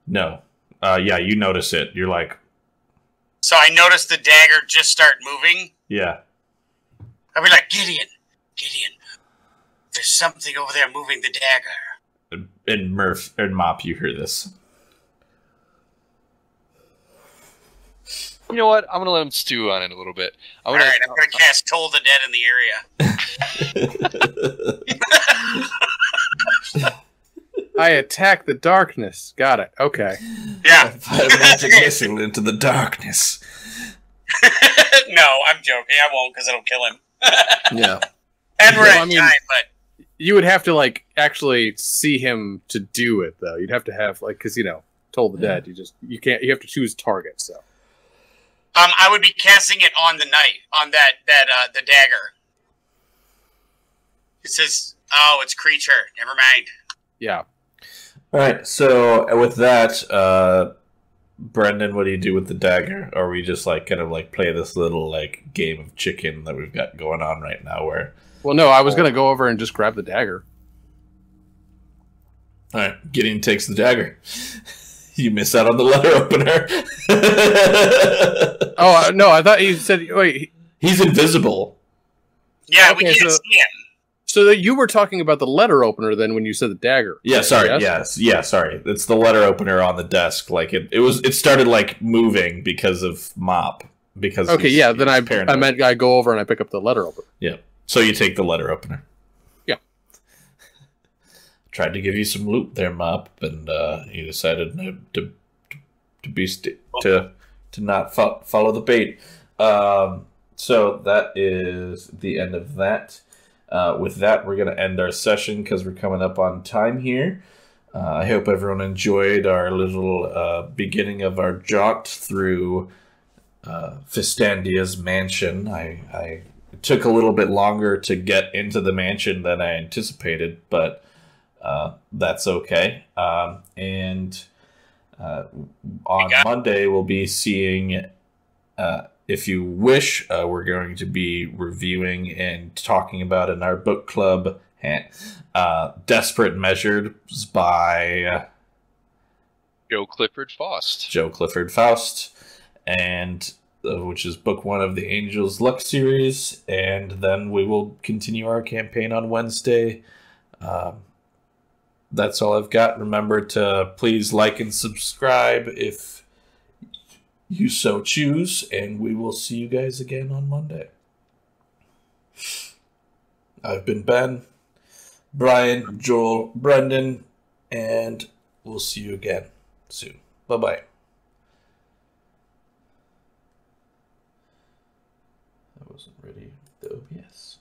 No. Yeah, you notice it. You're like, So I noticed the dagger just start moving. yeah. I'll be like, Gideon, there's something over there moving the dagger. And Murph and Mop, you hear this. You know what? I'm going to let him stew on it a little bit. All right, I'm going to cast Toll the Dead in the area. I attack the darkness. Got it. Okay. Yeah. Fire magic missile into the darkness. No, I'm joking. I won't because it'll kill him. Yeah. And we're Well, at time, but You would have to, like, actually see him to do it, though. You'd have to have, like, because, Toll the Dead. You can't. You have to choose targets, so. I would be casting it on the knife, on the dagger. It says, "Oh, it's creature." Never mind. Yeah. All right. So with that, Brendan, what do you do with the dagger? Or we just kind of play this little game of chicken that we've got going on right now? Where? Well, no, I was gonna go over and just grab the dagger. All right. Gideon takes the dagger. You miss out on the letter opener. Oh no! I thought you said wait. He's invisible. Yeah, Okay, we can't so- see him. So that you were talking about the letter opener then when you said the dagger. Yeah, sorry. Yes? Yeah, sorry. It's the letter opener on the desk. It started moving because of Mop. Because Okay, he's- yeah. Then he's I paranoid. meant I go over and I pick up the letter opener. Yeah. So you take the letter opener. Yeah. Tried to give you some loot there, Mop, and you decided to not follow the bait. So that is the end of that. With that, we're going to end our session because we're coming up on time here. I hope everyone enjoyed our little beginning of our jaunt through Fistandia's mansion. I it took a little bit longer to get into the mansion than I anticipated, but that's okay. And on Monday, we'll be seeing... if you wish, we're going to be reviewing and talking about in our book club Desperate Measures by Joe Clifford Faust, and which is book 1 of the Angel's Luck series, and then we will continue our campaign on Wednesday. That's all I've got. Remember to please like and subscribe if you so choose, and we will see you guys again on Monday. I've been Ben, Brian, Joel, Brendan, and we'll see you again soon. Bye-bye. I wasn't ready with the OBS.